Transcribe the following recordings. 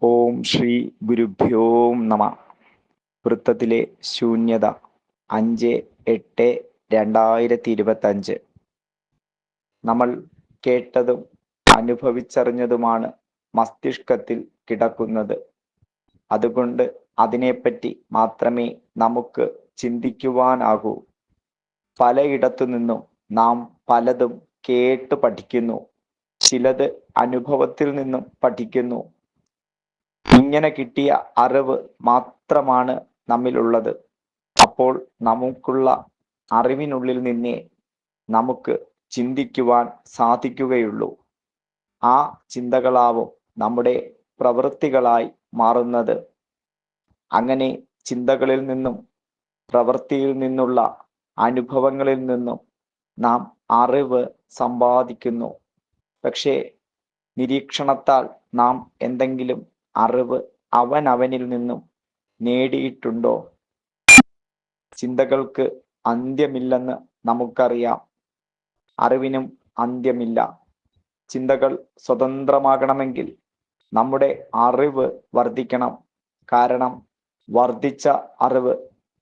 ഓം ശ്രീ ഗുരുഭ്യോ നമ. വൃത്തത്തിലെ ശൂന്യത 5/8/2025. നമ്മൾ കേട്ടതും അനുഭവിച്ചറിഞ്ഞതുമാണ് മസ്തിഷ്കത്തിൽ കിടക്കുന്നത്. അതുകൊണ്ട് അതിനെപ്പറ്റി മാത്രമേ നമുക്ക് ചിന്തിക്കുവാനാകൂ. പലയിടത്തു നിന്നും നാം പലതും കേട്ട് പഠിക്കുന്നു. ചിലത് അനുഭവത്തിൽ നിന്നും പഠിക്കുന്നു. ഇങ്ങനെ കിട്ടിയ അറിവ് മാത്രമാണ് നമ്മിലുള്ളത്. അപ്പോൾ നമുക്കുള്ള അറിവിനുള്ളിൽ നിന്നേ നമുക്ക് ചിന്തിക്കുവാൻ സാധിക്കുകയുള്ളൂ. ആ ചിന്തകളാവും നമ്മുടെ പ്രവൃത്തികളായി മാറുന്നത്. അങ്ങനെ ചിന്തകളിൽ നിന്നും പ്രവൃത്തിയിൽ നിന്നുള്ള അനുഭവങ്ങളിൽ നിന്നും നാം അറിവ് സമ്പാദിക്കുന്നു. പക്ഷേ നിരീക്ഷണത്താൽ നാം എന്തെങ്കിലും അറിവ് അവനവനിൽ നിന്നും നേടിയിട്ടുണ്ടോ? ചിന്തകൾക്ക് അന്ത്യമില്ലെന്ന് നമുക്കറിയാം. അറിവിനും അന്ത്യമില്ല. ചിന്തകൾ സ്വതന്ത്രമാകണമെങ്കിൽ നമ്മുടെ അറിവ് വർദ്ധിക്കണം. കാരണം വർദ്ധിച്ച അറിവ്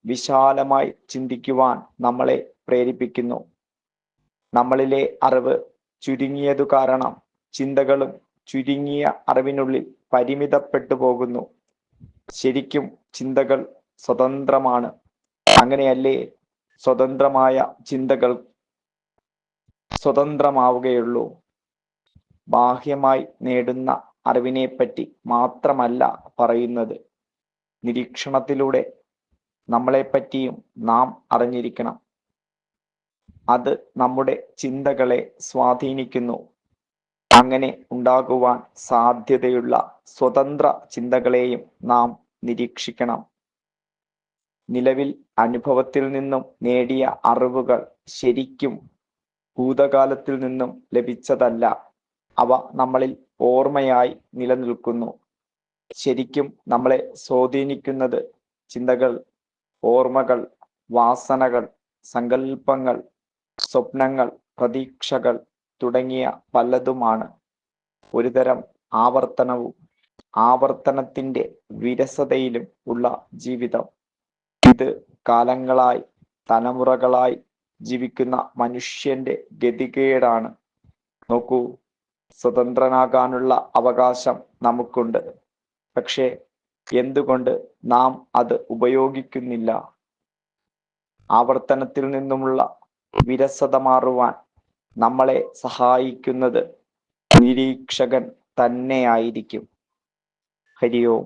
വിശാലമായി ചിന്തിക്കുവാൻ നമ്മളെ പ്രേരിപ്പിക്കുന്നു. നമ്മളിലെ അറിവ് ചുരുങ്ങിയതു കാരണം ചിന്തകളും ചുരുങ്ങിയ അറിവിനുള്ളിൽ പരിമിതപ്പെട്ടു പോകുന്നു. ശരിക്കും ചിന്തകൾ സ്വതന്ത്രമാണ്. അങ്ങനെയല്ലേ സ്വതന്ത്രമായ ചിന്തകൾ സ്വതന്ത്രമാവുകയുള്ളൂ. ബാഹ്യമായി നേടുന്ന അറിവിനെപ്പറ്റി മാത്രമല്ല പറയുന്നത്. നിരീക്ഷണത്തിലൂടെ നമ്മളെപ്പറ്റിയും നാം അറിഞ്ഞിരിക്കണം. അത് നമ്മുടെ ചിന്തകളെ സ്വാധീനിക്കുന്നു. അങ്ങനെ ഉണ്ടാകുവാൻ സാധ്യതയുള്ള സ്വതന്ത്ര ചിന്തകളെയും നാം നിരീക്ഷിക്കണം. നിലവിൽ അനുഭവത്തിൽ നിന്നും നേടിയ അറിവുകൾ ശരിക്കും ഭൂതകാലത്തിൽ നിന്നും ലഭിച്ചതല്ല. അവ നമ്മളിൽ ഓർമ്മയായി നിലനിൽക്കുന്നു. ശരിക്കും നമ്മളെ സ്വാധീനിക്കുന്നത് ചിന്തകൾ, ഓർമ്മകൾ, വാസനകൾ, സങ്കല്പങ്ങൾ, സ്വപ്നങ്ങൾ, പ്രതീക്ഷകൾ തുടങ്ങിയ പലതുമാണ്. ഒരുതരം ആവർത്തനവും ആവർത്തനത്തിൻ്റെ വിരസതയിലും ഉള്ള ജീവിതം. ഇത് കാലങ്ങളായി തലമുറകളായി ജീവിക്കുന്ന മനുഷ്യന്റെ ഗതികേടാണ്. നോക്കൂ, സ്വതന്ത്രനാകാനുള്ള അവകാശം നമുക്കുണ്ട്. പക്ഷേ എന്തുകൊണ്ട് നാം അത് ഉപയോഗിക്കുന്നില്ല? ആവർത്തനത്തിൽ നിന്നുമുള്ള വിരസത മാറുവാൻ നമ്മളെ സഹായിക്കുന്നത് നിരീക്ഷകൻ തന്നെയായിരിക്കും. ഹരി ഓം.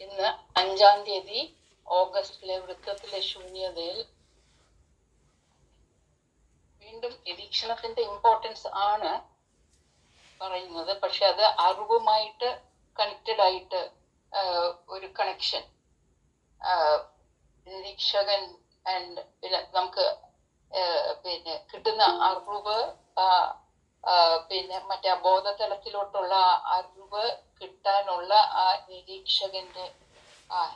ഇന്ന് 5-ാം തീയതി ഓഗസ്റ്റിലെ വൃത്തത്തിലെ ശൂന്യതയിൽ വീണ്ടും നിരീക്ഷണത്തിന്റെ ഇമ്പോർട്ടൻസ് ആണ് പറയുന്നത്. പക്ഷെ അത് അറിവുമായിട്ട് കണക്റ്റഡ് ആയിട്ട് ഒരു കണക്ഷൻ നിരീക്ഷകൻ ആൻഡ് പിന്നെ നമുക്ക് കിട്ടുന്ന അറിവ് പിന്നെ മറ്റേ ബോധതലത്തിലോട്ടുള്ള അറിവ് കിട്ടാനുള്ള ആ നിരീക്ഷകന്റെ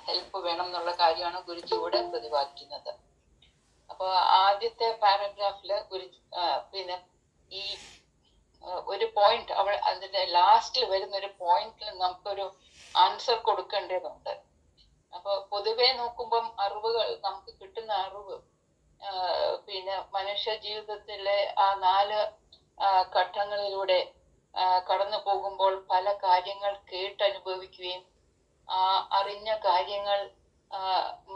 ഹെൽപ്പ് വേണം എന്നുള്ള കാര്യമാണ് ഗുരുജി ഇവിടെ പ്രതിപാദിക്കുന്നത്. അപ്പൊ ആദ്യത്തെ പാരഗ്രാഫില് പിന്നെ ഈ ഒരു പോയിന്റ് അതിന്റെ ലാസ്റ്റിൽ വരുന്ന ഒരു പോയിന്റിൽ നമുക്കൊരു ആൻസർ കൊടുക്കേണ്ടതുണ്ട്. അപ്പൊ പൊതുവെ നോക്കുമ്പം അറിവുകൾ നമുക്ക് കിട്ടുന്ന അറിവ് പിന്നെ മനുഷ്യ ജീവിതത്തിലെ ആ 4 ഘട്ടങ്ങളിലൂടെ കടന്നു പോകുമ്പോൾ പല കാര്യങ്ങൾ കേട്ടനുഭവിക്കുകയും അറിഞ്ഞ കാര്യങ്ങൾ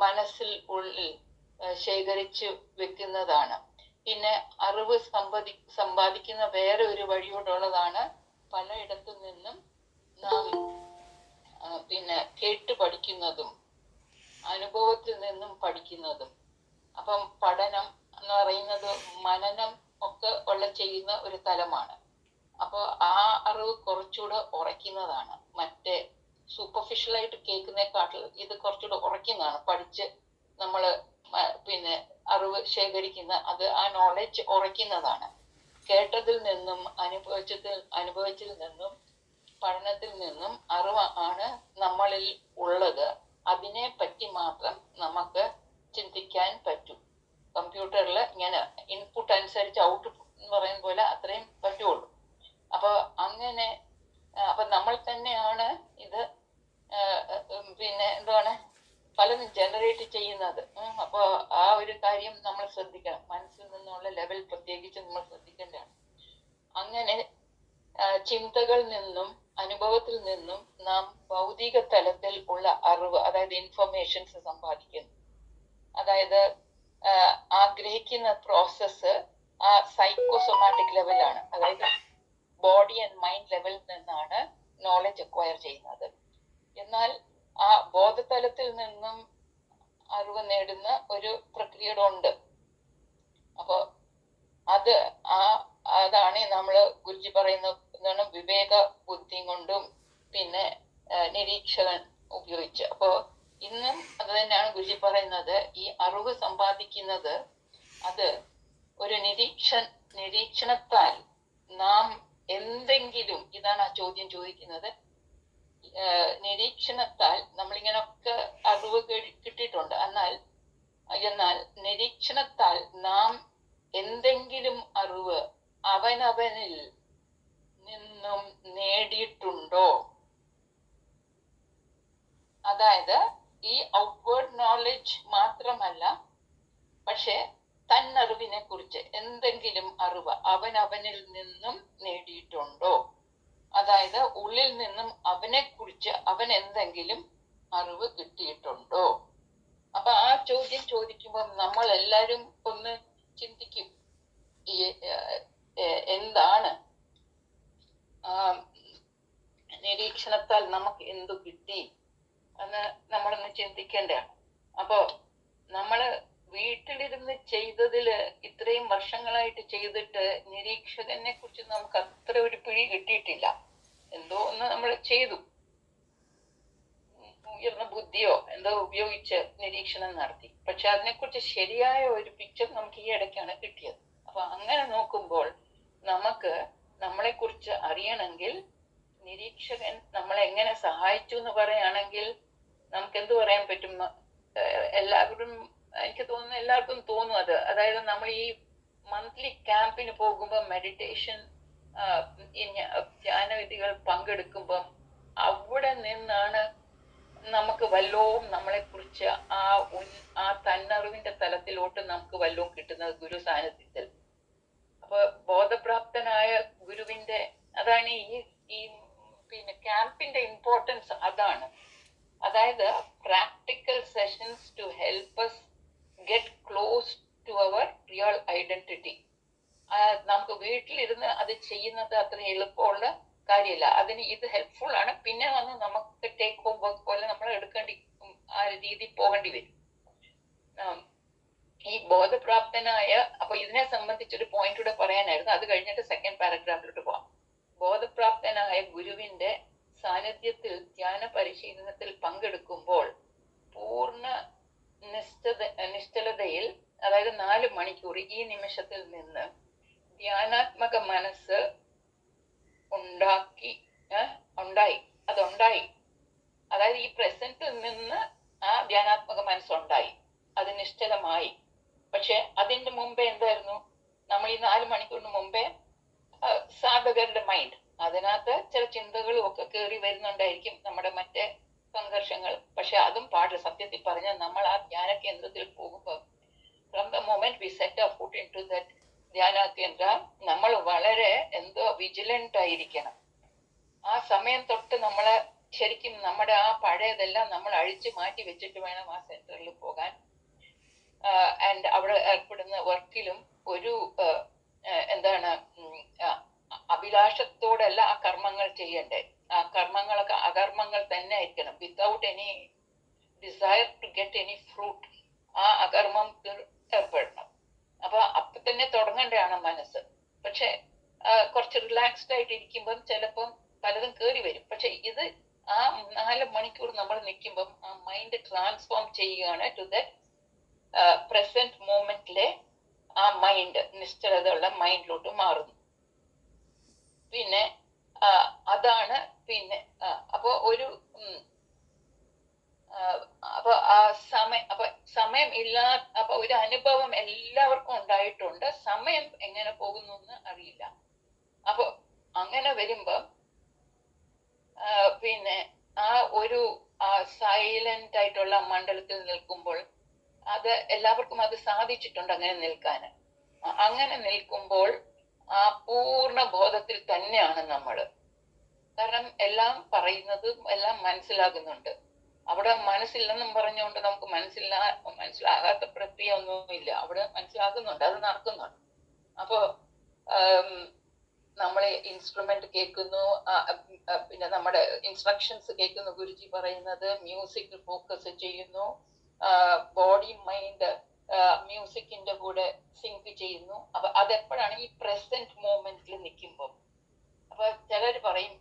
മനസ്സിൽ ഉള്ളിൽ ശേഖരിച്ചു വെക്കുന്നതാണ്. പിന്നെ അറിവ് സമ്പാദിക്കുന്ന വേറെ ഒരു വഴിയോടുള്ളതാണ് പലയിടത്തു നിന്നും നാം പിന്നെ കേട്ട് പഠിക്കുന്നതും അനുഭവത്തിൽ നിന്നും പഠിക്കുന്നതും. അപ്പം പഠനം എന്ന് പറയുന്നത് മനനം ഒക്കെ ചെയ്യുന്ന ഒരു തലമാണ്. അപ്പോൾ ആ അറിവ് കുറച്ചുകൂടെ ഉറയ്ക്കുന്നതാണ്. മറ്റേ സൂപ്പർഫിഷ്യലായിട്ട് കേൾക്കുന്നേക്കാട്ടിൽ ഇത് കുറച്ചുകൂടെ ഉറയ്ക്കുന്നതാണ്. പഠിച്ച് നമ്മൾ പിന്നെ അറിവ് ശേഖരിക്കുന്ന അത് ആ നോളജ് ഉറയ്ക്കുന്നതാണ്. കേട്ടതിൽ നിന്നും അനുഭവിച്ചതിൽ നിന്നും പഠനത്തിൽ നിന്നും അറിവ് ആണ് നമ്മളിൽ ഉള്ളത്. അതിനെ പറ്റി മാത്രം നമുക്ക് ചിന്തിക്കാൻ പറ്റും. കമ്പ്യൂട്ടറിൽ ഇങ്ങനെ ഇൻപുട്ട് അനുസരിച്ച് ഔട്ട്പുട്ട് എന്ന് പറയുന്ന പോലെ അത്രയും ആണ് ജനറേറ്റ് ചെയ്യുന്നത്. അപ്പൊ ആ ഒരു കാര്യം നമ്മൾ ശ്രദ്ധിക്കണം. മനസ്സിൽ നിന്നുള്ള ലെവൽ പ്രത്യേകിച്ച് നമ്മൾ ശ്രദ്ധിക്കേണ്ടതാണ്. അങ്ങനെ ചിന്തകളിൽ നിന്നും അനുഭവത്തിൽ നിന്നും നാം ഭൗതിക തലത്തിൽ ഉള്ള അറിവ്, അതായത് ഇൻഫർമേഷൻസ് സമ്പാദിക്കുന്നു. അതായത് ആഗ്രഹിക്കുന്ന പ്രോസസ്സ് ആ സൈക്കോസൊമാറ്റിക് ലെവലാണ്, അതായത് ബോഡി ആൻഡ് മൈൻഡ് ലെവലിൽ നിന്നാണ് നോളജ് അക്വയർ ചെയ്യുന്നത്. എന്നാൽ ആ ബോധതലത്തിൽ നിന്നും അറിവ് നേടുന്ന ഒരു പ്രക്രിയയുടെ ഉണ്ട്. അപ്പൊ അതാണ് നമ്മള് ഗുരുജി പറയുന്ന വിവേക ബുദ്ധി കൊണ്ടും പിന്നെ നിരീക്ഷകൻ ഉപയോഗിച്ച്. അപ്പോ ഇന്നും അത് തന്നെയാണ് ഗുരുജി പറയുന്നത്. ഈ അറിവ് സമ്പാദിക്കുന്നത് അത് ഒരു നിരീക്ഷണത്താൽ നാം എന്തെങ്കിലും, ഇതാണ് ആ ചോദ്യം ചോദിക്കുന്നത്, നിരീക്ഷണത്താൽ നമ്മളിങ്ങനൊക്കെ അറിവ് കിട്ടിയിട്ടുണ്ട്. എന്നാൽ നിരീക്ഷണത്താൽ നാം എന്തെങ്കിലും അറിവ് അവനവനിൽ നിന്നും നേടിയിട്ടുണ്ടോ? അതായത് ഈ ഔട്ട്വേർഡ് നോളജ് മാത്രമല്ല, പക്ഷെ തന്നറിവിനെ കുറിച്ച് എന്തെങ്കിലും അറിവ് അവനവനിൽ നിന്നും നേടിയിട്ടുണ്ടോ? അതായത് ഉള്ളിൽ നിന്നും അവനെ കുറിച്ച് അവൻ എന്തെങ്കിലും അറിവ് കിട്ടിയിട്ടുണ്ടോ? അപ്പൊ ആ ചോദ്യം ചോദിക്കുമ്പോൾ നമ്മൾ എല്ലാരും ഒന്ന് ചിന്തിക്കും, എന്താണ് നിരീക്ഷണത്താൽ നമുക്ക് എന്തു കിട്ടി എന്ന് നമ്മളൊന്ന് ചിന്തിക്കേണ്ടതാണ്. അപ്പോ നമ്മള് വീട്ടിലിരുന്ന് ചെയ്തതില് ഇത്രയും വർഷങ്ങളായിട്ട് ചെയ്തിട്ട് നിരീക്ഷകനെ കുറിച്ച് നമുക്ക് അത്ര ഒരു പിടി കിട്ടിയിട്ടില്ല. എന്തോ ഒന്ന് നമ്മൾ ചെയ്തു, ഉയർന്ന ബുദ്ധിയോ എന്തോ ഉപയോഗിച്ച് നിരീക്ഷണം നടത്തി. പക്ഷെ അതിനെക്കുറിച്ച് ശരിയായ ഒരു പിക്ചർ നമുക്ക് ഈ ഇടയ്ക്കാണ് കിട്ടിയത്. അപ്പൊ അങ്ങനെ നോക്കുമ്പോൾ നമുക്ക് നമ്മളെ കുറിച്ച് അറിയണമെങ്കിൽ നിരീക്ഷകൻ നമ്മളെ എങ്ങനെ സഹായിച്ചു എന്ന് പറയുകയാണെങ്കിൽ നമുക്ക് എന്ത് പറയാൻ പറ്റും? എനിക്ക് തോന്നുന്നു എല്ലാവർക്കും തോന്നും അത്. അതായത് നമ്മൾ ഈ മന്ത്ലി ക്യാമ്പിന് പോകുമ്പോൾ മെഡിറ്റേഷൻ ധ്യാനവിധികൾ പങ്കെടുക്കുമ്പം അവിടെ നിന്നാണ് നമുക്ക് വല്ലവും നമ്മളെ കുറിച്ച് ആ തന്നറിവിന്റെ തലത്തിലോട്ട് നമുക്ക് വല്ലവും കിട്ടുന്നത് ഗുരു സാന്നിധ്യത്തിൽ. അപ്പൊ ബോധപ്രാപ്തനായ ഗുരുവിന്റെ അതാണ് ഈ പിന്നെ ക്യാമ്പിന്റെ ഇമ്പോർട്ടൻസ് അതാണ്. അതായത് practical sessions to help us get close to our real identity. നമുക്ക് വീട്ടിലിരുന്ന് അത് ചെയ്യുന്നത് അത്ര എളുപ്പമുള്ള കാര്യമില്ല. അതിന് ഇത് ഹെൽപ്ഫുൾ ആണ്. പിന്നെ വന്ന് നമുക്ക് ടേക്ക് ഹോം വർക്ക് പോലെ നമ്മൾ എടുക്കേണ്ടി ആ രീതി പോകേണ്ടി വരും. ഈ ബോധപ്രാപ്തനായ, അപ്പൊ ഇതിനെ സംബന്ധിച്ചൊരു പോയിന്റ് കൂടെ പറയാനായിരുന്നു. അത് കഴിഞ്ഞിട്ട് സെക്കൻഡ് പാരഗ്രാഫിലോട്ട് പോവാം. ബോധപ്രാപ്തനായ ഗുരുവിന്റെ സാന്നിധ്യത്തിൽ ധ്യാന പരിശീലനത്തിൽ പങ്കെടുക്കുമ്പോൾ പൂർണ്ണ നിശ്ചലതയിൽ, അതായത് 4 മണിക്കൂർ ഈ നിമിഷത്തിൽ നിന്ന് ധ്യാനാത്മക മനസ്സ് ഉണ്ടായി. അതായത് ഈ പ്രസന്റിൽ നിന്ന് ആ ധ്യാനാത്മക മനസ്സുണ്ടായി, അത് നിശ്ചലമായി. പക്ഷെ അതിന്റെ മുമ്പേ എന്തായിരുന്നു? നമ്മൾ ഈ 4 മണിക്കൂറിന് മുമ്പേ സാധകരുടെ മൈൻഡ്, അതിനകത്ത് ചില ചിന്തകളും ഒക്കെ കയറി വരുന്നുണ്ടായിരിക്കും, നമ്മുടെ മറ്റേ സംഘർഷങ്ങൾ. പക്ഷെ അതും പാടില്ല. സത്യത്തിൽ പറഞ്ഞാൽ നമ്മൾ ആ ധ്യാന കേന്ദ്രത്തിൽ പോകുമ്പോൾ from the moment we set our foot into that ധ്യാന കേന്ദ്ര, നമ്മൾ വളരെ വിജിലന്റ് ആയിരിക്കണം. ആ സമയം തൊട്ട് നമ്മളെ ശരിക്കും നമ്മുടെ ആ പഴയതെല്ലാം നമ്മൾ അഴിച്ചു മാറ്റി വെച്ചിട്ട് വേണം ആ സെന്ററിൽ പോകാൻ. ആൻഡ് അവിടെ ഏർപ്പെടുന്ന വർക്കിലും ഒരു അഭിലാഷത്തോടല്ല ആ കർമ്മങ്ങൾ ചെയ്യണ്ടേ. ആ കർമ്മങ്ങളൊക്കെ അകർമ്മങ്ങൾ തന്നെ ആയിരിക്കണം, without any desire to get any fruit. ആ അകർമ്മം ഏർപ്പെടണം. അപ്പൊ തന്നെ തുടങ്ങേണ്ടതാണ് മനസ്സ്. പക്ഷെ കുറച്ച് റിലാക്സ്ഡ് ആയിട്ട് ഇരിക്കുമ്പം ചിലപ്പം പലതും കയറി വരും. പക്ഷെ ഇത് ആ 4 മണിക്കൂർ നമ്മൾ നിൽക്കുമ്പം ആ മൈൻഡ് ട്രാൻസ്ഫോം ചെയ്യുകയാണ് ടു ദ പ്രസന്റ് മൂമെന്റിലെ ആ മൈൻഡ് നിശ്ചലതയുള്ള മൈൻഡിലോട്ട് മാറുന്നു. പിന്നെ അതാണ് പിന്നെ അപ്പൊ ഒരു സമയം അപ്പൊ ഒരു അനുഭവം എല്ലാവർക്കും ഉണ്ടായിട്ടുണ്ട്. സമയം എങ്ങനെ പോകുന്നു എന്ന് അറിയില്ല. അപ്പൊ അങ്ങനെ വരുമ്പം പിന്നെ ആ സൈലന്റ് ആയിട്ടുള്ള മണ്ഡലത്തിൽ നിൽക്കുമ്പോൾ അത് എല്ലാവർക്കും അത് സാധിച്ചിട്ടുണ്ട് അങ്ങനെ നിൽക്കാൻ. അങ്ങനെ നിൽക്കുമ്പോൾ ആ പൂർണ്ണ ബോധത്തിൽ തന്നെയാണ് നമ്മള്. കാരണം എല്ലാം പറയുന്നതും എല്ലാം മനസ്സിലാകുന്നുണ്ട്. അവിടെ മനസ്സില്ലെന്നും പറഞ്ഞുകൊണ്ട് നമുക്ക് മനസ്സിലാകാത്ത പ്രക്രിയ ഒന്നുമില്ല. അവിടെ മനസ്സിലാകുന്നുണ്ട്, അത് നടക്കുന്നുണ്ട്. അപ്പോ നമ്മളെ ഇൻസ്ട്രുമെന്റ് കേൾക്കുന്നു, പിന്നെ നമ്മുടെ ഇൻസ്ട്രക്ഷൻസ് കേൾക്കുന്നു, ഗുരുജി പറയുന്നത്, മ്യൂസിക് ഫോക്കസ് ചെയ്യുന്നു, ബോഡി മൈൻഡ് മ്യൂസിക്കിന്റെ കൂടെ സിങ്ക് ചെയ്യുന്നു. അപ്പൊ അതെപ്പോഴാണ്? ഈ പ്രസന്റ് മൂമെന്റിൽ നിൽക്കുമ്പോൾ. അപ്പൊ ചിലർ പറയും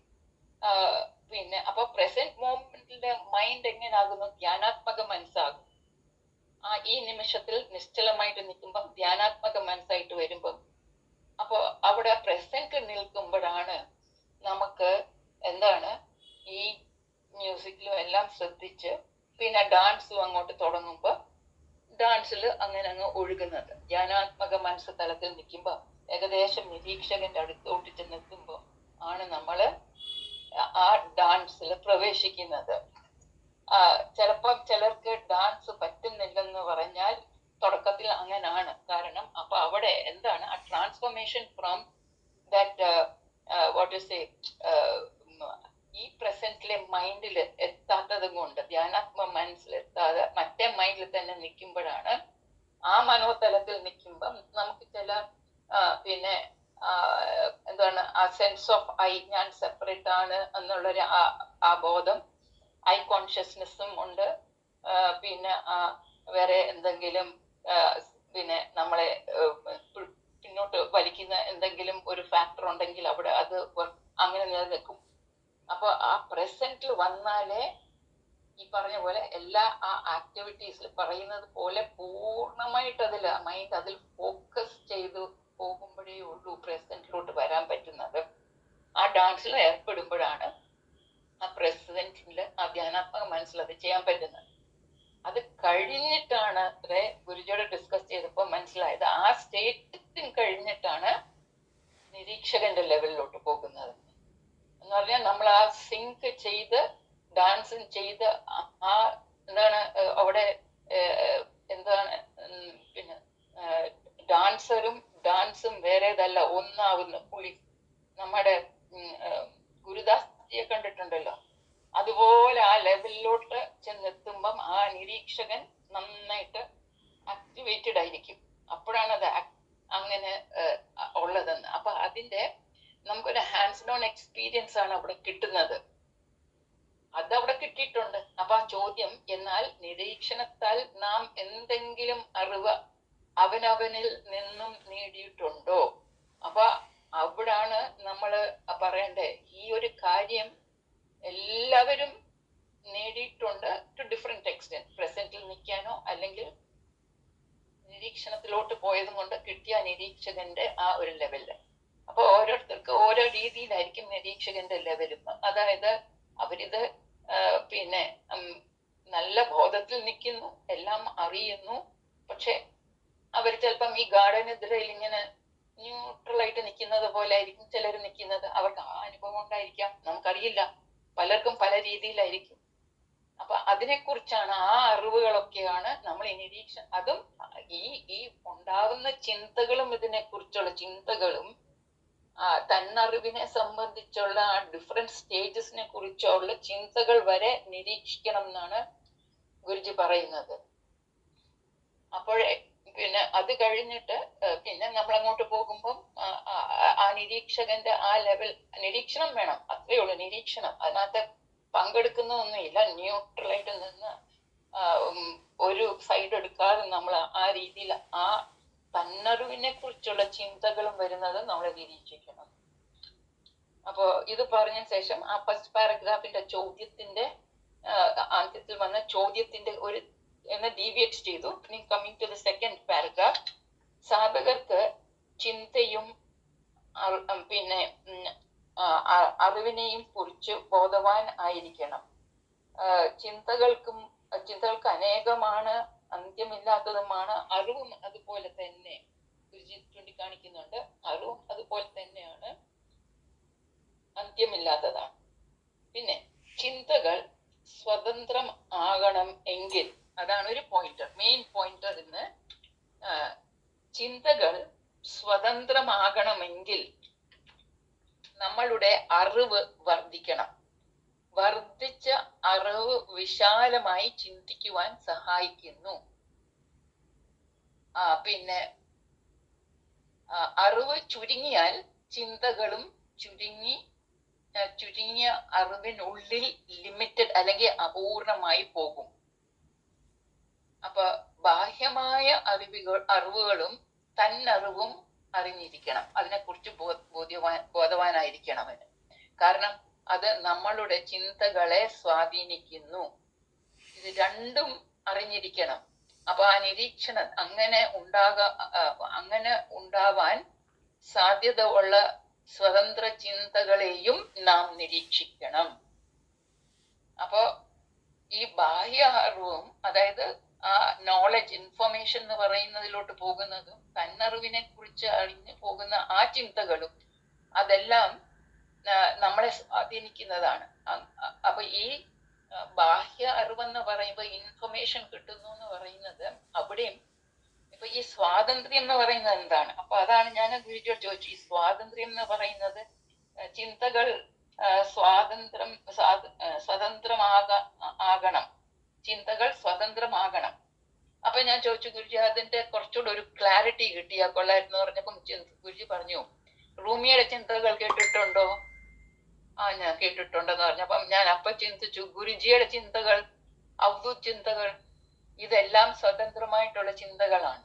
പിന്നെ അപ്പൊ പ്രസന്റ് മൂമെന്റിന്റെ മൈൻഡ് എങ്ങനെയാകുന്നു? ധ്യാനാത്മക മനസ്സാകും. ഈ നിമിഷത്തിൽ നിശ്ചലമായിട്ട് നിൽക്കുമ്പം ധ്യാനാത്മക മനസ്സായിട്ട് വരുമ്പം, അപ്പൊ അവിടെ പ്രസന്റ് നിൽക്കുമ്പോഴാണ് നമുക്ക് എന്താണ് ഈ മ്യൂസിക്കിലും എല്ലാം ശ്രദ്ധിച്ച് പിന്നെ ഡാൻസും അങ്ങോട്ട് തുടങ്ങുമ്പോ ഡാൻസിൽ അങ്ങനെ അങ്ങ് ഒഴുകുന്നത്. ധ്യാനാത്മക മനസ്സ് തലത്തിൽ നിൽക്കുമ്പോ ഏകദേശം നിരീക്ഷകന്റെ അടുത്തോട്ട് ചെന്നെത്തുമ്പോ ആണ് നമ്മള് ആ ഡാൻസിൽ പ്രവേശിക്കുന്നത്. ചിലപ്പം ചിലർക്ക് ഡാൻസ് പറ്റുന്നില്ലെന്ന് പറഞ്ഞാൽ തുടക്കത്തിൽ അങ്ങനാണ്. കാരണം അപ്പൊ അവിടെ എന്താണ് ആ transformation from that what you say ഈ പ്രസന്റിലെ മൈൻഡിൽ എത്താത്തത് കൊണ്ട്, ധ്യാനാത്മക മനസ്സിൽ എത്താതെ മറ്റേ മൈൻഡിൽ തന്നെ നിൽക്കുമ്പോഴാണ്, ആ മനോതലത്തിൽ നിൽക്കുമ്പം നമുക്ക് ചില പിന്നെ എന്താണ് ആ സെൻസ് ഓഫ് ഐ, ഞാൻ സെപ്പറേറ്റ് ആണ് എന്നുള്ളൊരു ആ ബോധം, ഐ കോൺഷ്യസ്നെസ്സും ഉണ്ട്. പിന്നെ വേറെ എന്തെങ്കിലും പിന്നെ നമ്മളെ പിന്നോട്ട് വലിക്കുന്ന എന്തെങ്കിലും ഒരു ഫാക്ടർ ഉണ്ടെങ്കിൽ അവിടെ അത് അങ്ങനെ നിലനിൽക്കും. അപ്പൊ ആ പ്രസന്റിൽ വന്നാലേ ഈ പറഞ്ഞ പോലെ എല്ലാ ആ ആക്ടിവിറ്റീസിൽ പറയുന്നത് പോലെ പൂർണ്ണമായിട്ട് അതിൽ മൈൻഡ് അതിൽ ഫോക്കസ് ചെയ്തു പോകുമ്പോഴേ ഉള്ളൂ പ്രസന്റിലോട്ട് വരാൻ പറ്റുന്നത്. ആ ഡാൻസിൽ ഏർപ്പെടുമ്പോഴാണ് ആ പ്രസന്റില് ആ ധ്യാനാത്മക മനസ്സിൽ അത് ചെയ്യാൻ പറ്റുന്നത്. അത് കഴിഞ്ഞിട്ടാണ് ഗുരുജിയോട് ഡിസ്കസ് ചെയ്തപ്പോൾ മനസ്സിലായത്, ആ സ്റ്റേറ്റ് കഴിഞ്ഞിട്ടാണ് നിരീക്ഷകന്റെ ലെവലിലോട്ട് പോകുന്നത്. എന്ന് പറഞ്ഞാൽ നമ്മൾ ആ സിങ്ക് ചെയ്ത് ഡാൻസും ചെയ്ത് ആ എന്താണ് അവിടെ എന്താണ് പിന്നെ ഡാൻസറും ഡാൻസും വേറേതല്ല, ഒന്നാവുന്നു. പുള്ളി നമ്മുടെ ഗുരുദാസ്ജിയെ കണ്ടിട്ടുണ്ടല്ലോ, അതുപോലെ ആ ലെവലിലോട്ട് ചെന്നെത്തുമ്പം ആ നിരീക്ഷകൻ നന്നായിട്ട് ആക്ടിവേറ്റഡ് ആയിരിക്കും. അപ്പോഴാണ് അത് അങ്ങനെ ഉള്ളതെന്ന്. അപ്പൊ അതിന്റെ നമുക്കൊരു ഹാൻഡ്സ് ഡോൺ എക്സ്പീരിയൻസ് ആണ് അവിടെ കിട്ടുന്നത്. അതവിടെ കിട്ടിയിട്ടുണ്ട്. അപ്പൊ ആ ചോദ്യം, എന്നാൽ നിരീക്ഷണത്താൽ നാം എന്തെങ്കിലും അറിവ് അവനവനിൽ നിന്നും നേടിയിട്ടുണ്ടോ? അപ്പൊ അവിടാണ് നമ്മള് പറയണ്ടേ, ഈ ഒരു കാര്യം എല്ലാവരും നേടിയിട്ടുണ്ട് ടു ഡിഫറെന്റ് എക്സ്റ്റെന്റ്. പ്രസന്റിൽ നിൽക്കാനോ അല്ലെങ്കിൽ നിരീക്ഷണത്തിലോട്ട് പോയതും കൊണ്ട് കിട്ടിയ നിരീക്ഷകന്റെ ആ ഒരു ലെവലില്. അപ്പൊ ഓരോരുത്തർക്ക് ഓരോ രീതിയിലായിരിക്കും നിരീക്ഷകന്റെ ലെവലും. അതായത് അവരിത് പിന്നെ നല്ല ബോധത്തിൽ നിൽക്കുന്നു, എല്ലാം അറിയുന്നു, പക്ഷെ അവർ ചിലപ്പം ഈ ഗാർഡനെതിരയിൽ ഇങ്ങനെ ന്യൂട്രലായിട്ട് നിൽക്കുന്നത് പോലെ ആയിരിക്കും ചിലർ നിൽക്കുന്നത്. അവർക്ക് ആ അനുഭവം ഉണ്ടായിരിക്കാം, നമുക്കറിയില്ല. പലർക്കും പല രീതിയിലായിരിക്കും. അപ്പൊ അതിനെക്കുറിച്ചാണ്, ആ അറിവുകളൊക്കെയാണ് നമ്മൾ ഈ നിരീക്ഷണം. അതും ഈ ഉണ്ടാകുന്ന ചിന്തകളും ഇതിനെക്കുറിച്ചുള്ള ചിന്തകളും തന്നറിവിനെ സംബന്ധിച്ചുള്ള ആ ഡിഫറെന്റ് സ്റ്റേജസിനെ കുറിച്ചുള്ള ചിന്തകൾ വരെ നിരീക്ഷിക്കണം എന്നാണ് ഗുരുജി പറയുന്നത്. അപ്പോഴേ പിന്നെ അത് കഴിഞ്ഞിട്ട് പിന്നെ നമ്മൾ അങ്ങോട്ട് പോകുമ്പം ആ നിരീക്ഷകന്റെ ആ ലെവൽ നിരീക്ഷണം വേണം. അത്രയേ ഉള്ളൂ നിരീക്ഷണം. അതിനകത്ത് പങ്കെടുക്കുന്നൊന്നുമില്ല. ന്യൂട്രലായിട്ട് നിന്ന് ഒരു സൈഡ് എടുക്കാതെ നമ്മൾ ആ രീതിയിൽ ആ തന്നറിവിനെ കുറിച്ചുള്ള ചിന്തകളും വരുന്നത് നമ്മൾ നിരീക്ഷിക്കണം. അപ്പോ ഇത് പറഞ്ഞ ശേഷം ആ ഫസ്റ്റ് പാരഗ്രാഫിന്റെ ചോദ്യത്തിന്റെ അന്ത്യത്തിൽ വന്ന ചോദ്യത്തിന്റെ ഒരു എന്ന് ഡീവിയേറ്റ് ചെയ്തു. Coming to the second paragraph, സാധകർക്ക് ചിന്തയും പിന്നെ അറിവിനെയും കുറിച്ച് ബോധവാൻ ആയിരിക്കണം. ചിന്തകൾക്ക് അനേകമാണ്, അന്ത്യമില്ലാത്തതുമാണ്. അറിവും അതുപോലെ തന്നെ ഗുരുജി ചൂണ്ടിക്കാണിക്കുന്നുണ്ട്. അറിവും അതുപോലെ തന്നെയാണ്, അന്ത്യമില്ലാത്തതാണ്. പിന്നെ ചിന്തകൾ സ്വതന്ത്രം ആകണം എങ്കിൽ, അതാണ് ഒരു പോയിന്റർ, മെയിൻ പോയിന്റർ ഇന്ന്. ചിന്തകൾ സ്വതന്ത്രമാകണമെങ്കിൽ നമ്മളുടെ അറിവ് വർദ്ധിക്കണം. വർദ്ധിച്ച അറിവ് വിശാലമായി ചിന്തിക്കുവാൻ സഹായിക്കുന്നു. പിന്നെ അറിവ് ചുരുങ്ങിയാൽ ചിന്തകളും ചുരുങ്ങിയ അറിവിനുള്ളിൽ ലിമിറ്റഡ് അല്ലെങ്കിൽ അപൂർണമായി പോകും. അപ്പൊ ബാഹ്യമായ അറിവുകളും തന്നറിവും അറിഞ്ഞിരിക്കണം. അതിനെക്കുറിച്ച് ബോധവാനായിരിക്കണം അവന്. കാരണം അത് നമ്മളുടെ ചിന്തകളെ സ്വാധീനിക്കുന്നു. ഇത് രണ്ടും അറിഞ്ഞിരിക്കണം. അപ്പൊ ആ നിരീക്ഷണം അങ്ങനെ ഉണ്ടാവാൻ സാധ്യത ഉള്ള സ്വതന്ത്ര ചിന്തകളെയും നാം നിരീക്ഷിക്കണം. അപ്പോ ഈ ബാഹ്യ അറിവും, അതായത് ആ നോളജ്, ഇൻഫർമേഷൻ എന്ന് പറയുന്നതിലോട്ട് പോകുന്നതും തന്നറിവിനെ കുറിച്ച് അറിഞ്ഞു പോകുന്ന ആ ചിന്തകളും അതെല്ലാം നമ്മളെ സ്വാധീനിക്കുന്നതാണ്. അപ്പൊ ഈ ബാഹ്യ അറിവെന്ന് പറയുമ്പോൾ ഇൻഫർമേഷൻ കിട്ടുന്നു എന്ന് പറയുന്നത്, അവിടെയും ഇപ്പൊ ഈ സ്വാതന്ത്ര്യം എന്ന് പറയുന്നത് എന്താണ്? അപ്പൊ അതാണ് ഞാൻ ഗുരുജിയോട് ചോദിച്ചു, ഈ സ്വാതന്ത്ര്യം എന്ന് പറയുന്നത് ചിന്തകൾ സ്വതന്ത്രമാകണം, ചിന്തകൾ സ്വതന്ത്രമാകണം. അപ്പൊ ഞാൻ ചോദിച്ചു, ഗുരുജി അതിന്റെ കുറച്ചുകൂടെ ഒരു ക്ലാരിറ്റി കിട്ടിയാ കൊള്ളായിരുന്നു പറഞ്ഞപ്പം ഗുരുജി പറഞ്ഞു, റൂമിയുടെ ചിന്തകൾ കേട്ടിട്ടുണ്ടോ? ഞാൻ കേട്ടിട്ടുണ്ടെന്ന് പറഞ്ഞപ്പം ഞാൻ അപ്പൊ ചിന്തിച്ചു, ഗുരുജിയുടെ ചിന്തകൾ, അവധൂത് ചിന്തകൾ, ഇതെല്ലാം സ്വതന്ത്രമായിട്ടുള്ള ചിന്തകളാണ്.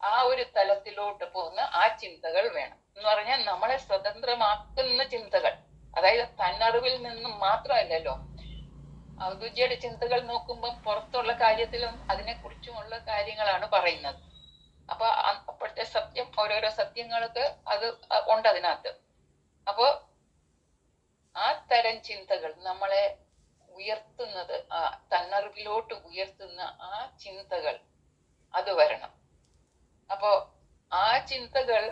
ആ ഒരു തലത്തിലോട്ട് പോകുന്ന ആ ചിന്തകൾ വേണം എന്ന് പറഞ്ഞാൽ നമ്മളെ സ്വതന്ത്രമാക്കുന്ന ചിന്തകൾ. അതായത് തന്നറിവിൽ നിന്നും മാത്രമല്ലല്ലോ. അവധൂജിയുടെ ചിന്തകൾ നോക്കുമ്പം പുറത്തുള്ള കാര്യത്തിലും അതിനെക്കുറിച്ചുമുള്ള കാര്യങ്ങളാണ് പറയുന്നത്. അപ്പൊ അപ്പോഴത്തെ സത്യം, ഓരോരോ സത്യങ്ങൾക്ക് അത് ഉണ്ട് അതിനകത്ത്. അപ്പോ ആ തരം ചിന്തകൾ നമ്മളെ ഉയർത്തുന്നത്, ആ തന്നറിവിലോട്ട് ഉയർത്തുന്ന ആ ചിന്തകൾ അത് വരണം. അപ്പോ ആ ചിന്തകൾ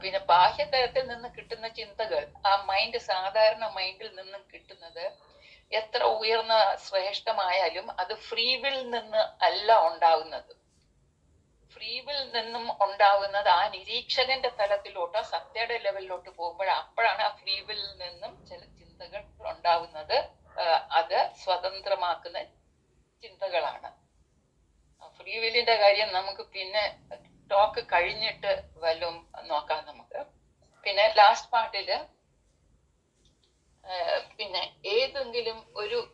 പിന്നെ ബാഹ്യതലത്തിൽ നിന്ന് കിട്ടുന്ന ചിന്തകൾ, ആ മൈൻഡ്, സാധാരണ മൈൻഡിൽ നിന്നും കിട്ടുന്നത് എത്ര ഉയർന്ന ശ്രേഷ്ഠമായാലും അത് ഫ്രീവിൽ നിന്ന് അല്ല ഉണ്ടാകുന്നത്. ഫ്രീവിൽ നിന്നും ഉണ്ടാകുന്നത് ആ നിരീക്ഷകന്റെ തലത്തിലോട്ടോ സത്യയുടെ ലെവലിലോട്ട് പോകുമ്പോൾ അപ്പോഴാണ് ആ ഫ്രീവിൽ നിന്നും ചില ചിന്തകൾ ഉണ്ടാകുന്നത്. അത് സ്വതന്ത്രമാക്കുന്ന ചിന്തകളാണ്. ഫ്രീവില്ലിന്റെ കാര്യം നമുക്ക് പിന്നെ ടോക്ക് കഴിഞ്ഞിട്ട് വല്ലതും നോക്കാം നമുക്ക്. പിന്നെ ലാസ്റ്റ് പാർട്ടില് പിന്നെ ഏതെങ്കിലും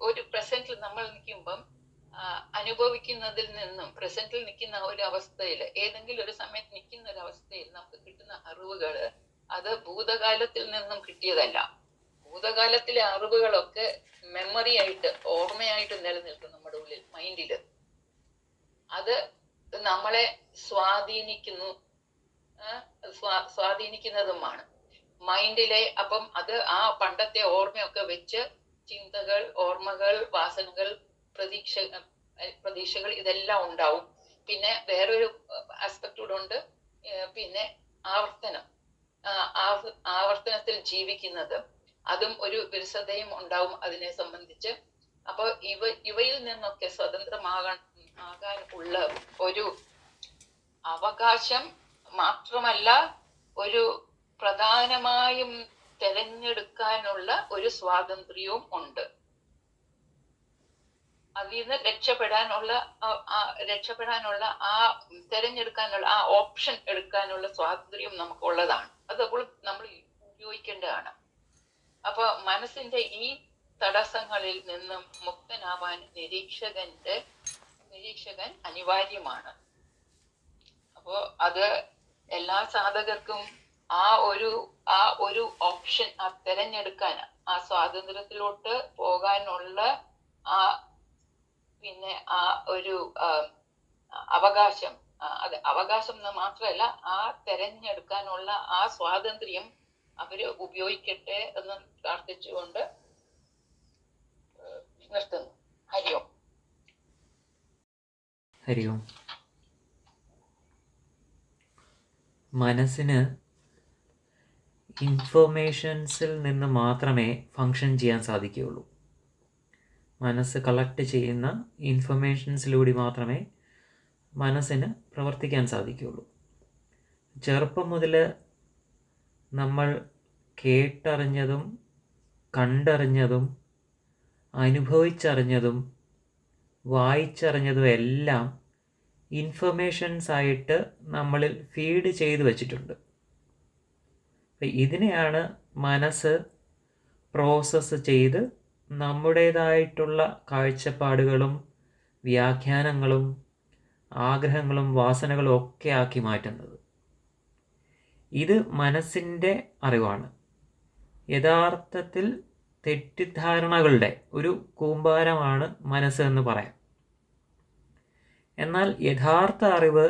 ഒരു പ്രസന്റിൽ നമ്മൾ നിൽക്കുമ്പം അനുഭവിക്കുന്നതിൽ നിന്നും, പ്രസന്റിൽ നിൽക്കുന്ന ഒരു അവസ്ഥയിൽ, ഏതെങ്കിലും ഒരു സമയത്ത് നിൽക്കുന്ന ഒരു അവസ്ഥയിൽ നമുക്ക് കിട്ടുന്ന അറിവുകൾ അത് ഭൂതകാലത്തിൽ നിന്നും കിട്ടിയതല്ല. ഭൂതകാലത്തിലെ അറിവുകളൊക്കെ മെമ്മറി ആയിട്ട്, ഓർമ്മയായിട്ട് നിലനിൽക്കും നമ്മുടെ ഉള്ളിൽ, മൈൻഡില്. അത് നമ്മളെ സ്വാധീനിക്കുന്നതുമാണ് മൈൻഡിലെ. അപ്പം അത് ആ പണ്ടത്തെ ഓർമ്മയൊക്കെ വെച്ച് ചിന്തകൾ, ഓർമ്മകൾ, വാസനകൾ, പ്രതീക്ഷകൾ ഇതെല്ലാം ഉണ്ടാവും. പിന്നെ വേറൊരു ആസ്പെക്ട് കൂടെ ഉണ്ട്, പിന്നെ ആവർത്തനത്തിൽ ജീവിക്കുന്നത്, അതും ഒരു വിരസതയും ഉണ്ടാവും അതിനെ സംബന്ധിച്ച്. അപ്പൊ ഇവയിൽ നിന്നൊക്കെ സ്വതന്ത്രമാകാനുള്ള ഒരു അവകാശം മാത്രമല്ല, ഒരു പ്രധാനമായും തിരഞ്ഞെടുക്കാനുള്ള ഒരു സ്വാതന്ത്ര്യവും ഉണ്ട്. അതിൽ നിന്ന് രക്ഷപ്പെടാനുള്ള ആ തിരഞ്ഞെടുക്കാനുള്ള ആ ഓപ്ഷൻ എടുക്കാനുള്ള സ്വാതന്ത്ര്യം നമുക്കുള്ളതാണ്. അതപ്പോൾ നമ്മൾ ഉപയോഗിക്കേണ്ടതാണ്. അപ്പൊ മനസ്സിന്റെ ഈ തടസ്സങ്ങളിൽ നിന്നും മുക്തനാവാൻ നിരീക്ഷകൻ അനിവാര്യമാണ്. അപ്പോ അത് എല്ലാ സാധകർക്കും ആ ഒരു ഓപ്ഷൻ, ആ തിരഞ്ഞെടുക്കാൻ, ആ സ്വാതന്ത്ര്യത്തിലോട്ട് പോകാനുള്ള പിന്നെ ആ ഒരു അവകാശം, അത് അവകാശം എന്ന് മാത്രമല്ല, ആ തിരഞ്ഞെടുക്കാനുള്ള ആ സ്വാതന്ത്ര്യം അവര് ഉപയോഗിക്കട്ടെ എന്ന് പ്രാർത്ഥിച്ചുകൊണ്ട് നിർത്തുന്നു. ഹരിയോം. ഹരിയോം. മനസ്സിന് ഇൻഫർമേഷൻസിൽ നിന്ന് മാത്രമേ ഫങ്ഷൻ ചെയ്യാൻ സാധിക്കുകയുള്ളൂ. മനസ്സ് കളക്ട് ചെയ്യുന്ന ഇൻഫർമേഷൻസിലൂടെ മാത്രമേ മനസ്സിന് പ്രവർത്തിക്കാൻ സാധിക്കുകയുള്ളൂ. ചെറുപ്പം മുതൽ നമ്മൾ കേട്ടറിഞ്ഞതും കണ്ടറിഞ്ഞതും അനുഭവിച്ചറിഞ്ഞതും വായിച്ചറിഞ്ഞതും എല്ലാം ഇൻഫർമേഷൻസ് ആയിട്ട് നമ്മളിൽ ഫീഡ് ചെയ്ത് വച്ചിട്ടുണ്ട്. ഇതിനെയാണ് മനസ്സ് പ്രോസസ്സ് ചെയ്ത് നമ്മുടേതായിട്ടുള്ള കാഴ്ചപ്പാടുകളും വ്യാഖ്യാനങ്ങളും ആഗ്രഹങ്ങളും വാസനകളും ഒക്കെ ആക്കി മാറ്റുന്നത്. ഇത് മനസ്സിൻ്റെ അറിവാണ്. യഥാർത്ഥത്തിൽ തെറ്റിദ്ധാരണകളുടെ ഒരു കൂമ്പാരമാണ് മനസ്സ് എന്ന് പറയാം. എന്നാൽ യഥാർത്ഥ അറിവ്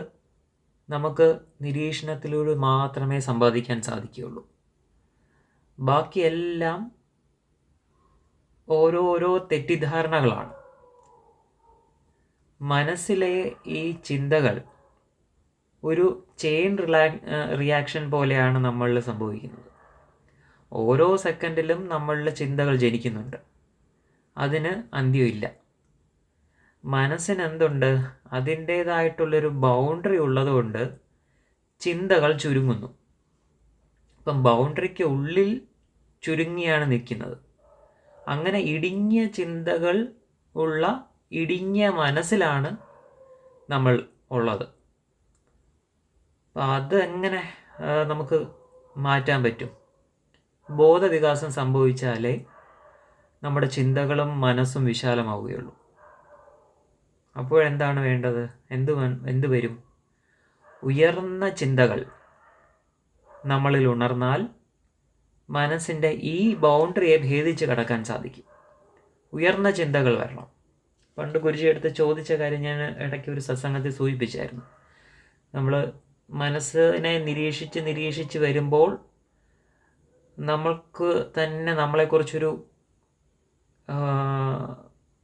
നമുക്ക് നിരീക്ഷണത്തിലൂടെ മാത്രമേ സമ്പാദിക്കാൻ സാധിക്കുകയുള്ളൂ. ബാക്കിയെല്ലാം ഓരോരോ തെറ്റിദ്ധാരണകളാണ്. മനസ്സിലെ ഈ ചിന്തകൾ ഒരു ചെയിൻ റിയാക്ഷൻ പോലെയാണ് നമ്മളിൽ സംഭവിക്കുന്നത്. ഓരോ സെക്കൻഡിലും നമ്മളിൽ ചിന്തകൾ ജനിക്കുന്നുണ്ട്. അതിന് അന്ത്യമില്ല. മനസ്സിനെന്തുണ്ട്? അതിൻ്റേതായിട്ടുള്ളൊരു ബൗണ്ടറി ഉള്ളതുകൊണ്ട് ചിന്തകൾ ചുരുങ്ങുന്നു. ഇപ്പം ബൗണ്ടറിക്ക് ഉള്ളിൽ ചുരുങ്ങിയാണ് നിൽക്കുന്നത്. അങ്ങനെ ഇടുങ്ങിയ ചിന്തകൾ ഉള്ള ഇടുങ്ങിയ മനസ്സിലാണ് നമ്മൾ ഉള്ളത്. അപ്പം അതെങ്ങനെ നമുക്ക് മാറ്റാൻ പറ്റും? ബോധവികാസം സംഭവിച്ചാലേ നമ്മുടെ ചിന്തകളും മനസ്സും വിശാലമാവുകയുള്ളൂ. അപ്പോഴെന്താണ് വേണ്ടത്? എന്ത് വരും? ഉയർന്ന ചിന്തകൾ നമ്മളിൽ ഉണർന്നാൽ മനസ്സിൻ്റെ ഈ ബൗണ്ടറിയെ ഭേദിച്ച് കടക്കാൻ സാധിക്കും. ഉയർന്ന ചിന്തകൾ വരണം. പണ്ട് ഗുരുജിയെടുത്ത് ചോദിച്ച കാര്യം ഞാൻ ഇടയ്ക്ക് ഒരു സത്സംഗത്തിൽ സൂചിപ്പിച്ചായിരുന്നു. നമ്മൾ മനസ്സിനെ നിരീക്ഷിച്ച് വരുമ്പോൾ നമ്മൾക്ക് തന്നെ നമ്മളെക്കുറിച്ചൊരു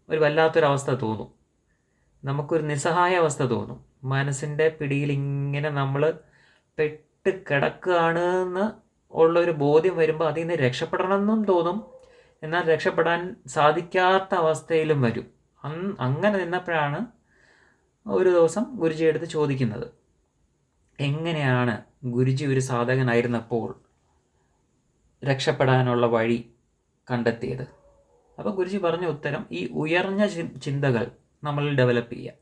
വല്ലാത്തൊരവസ്ഥ തോന്നും. നമുക്കൊരു നിസ്സഹായ അവസ്ഥ തോന്നും. മനസ്സിൻ്റെ പിടിയിൽ ഇങ്ങനെ നമ്മൾ പെട്ട് കിടക്കുകയാണ് എന്ന് ഉള്ളൊരു ബോധ്യം വരുമ്പോൾ അതിൽ നിന്ന് രക്ഷപ്പെടണമെന്നും തോന്നും. എന്നാൽ രക്ഷപ്പെടാൻ സാധിക്കാത്ത അവസ്ഥയിലും വരും. അങ്ങനെ നിന്നപ്പോഴാണ് ഒരു ദിവസം ഗുരുജിയെടുത്ത് ചോദിക്കുന്നത്, എങ്ങനെയാണ് ഗുരുജി ഒരു സാധകനായിരുന്നപ്പോൾ രക്ഷപ്പെടാനുള്ള വഴി കണ്ടെത്തിയത്? അപ്പോൾ ഗുരുജി പറഞ്ഞ ഉത്തരം ഈ ഉയർന്ന ചിന്തകൾ നമ്മളിൽ ഡെവലപ്പ് ചെയ്യുക.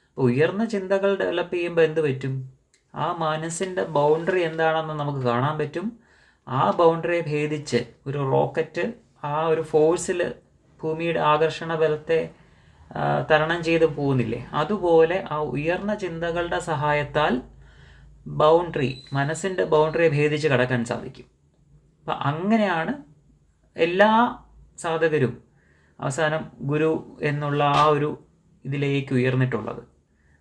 അപ്പോൾ ഉയർന്ന ചിന്തകൾ ഡെവലപ്പ് ചെയ്യുമ്പോൾ എന്ത് പറ്റും? ആ മനസ്സിൻ്റെ ബൗണ്ടറി എന്താണെന്ന് നമുക്ക് കാണാൻ പറ്റും. ആ ബൗണ്ടറിയെ ഭേദിച്ച് ഒരു റോക്കറ്റ് ആ ഒരു ഫോഴ്സിൽ ഭൂമിയുടെ ആകർഷണ ബലത്തെ തരണം ചെയ്ത് പോകുന്നില്ലേ, അതുപോലെ ആ ഉയർന്ന ചിന്തകളുടെ സഹായത്താൽ മനസ്സിൻ്റെ ബൗണ്ടറിയെ ഭേദിച്ച് കടക്കാൻ സാധിക്കും. അപ്പം അങ്ങനെയാണ് എല്ലാ സാധകരും അവസാനം ഗുരു എന്നുള്ള ആ ഒരു ഇതിലേക്ക് ഉയർന്നിട്ടുള്ളത്.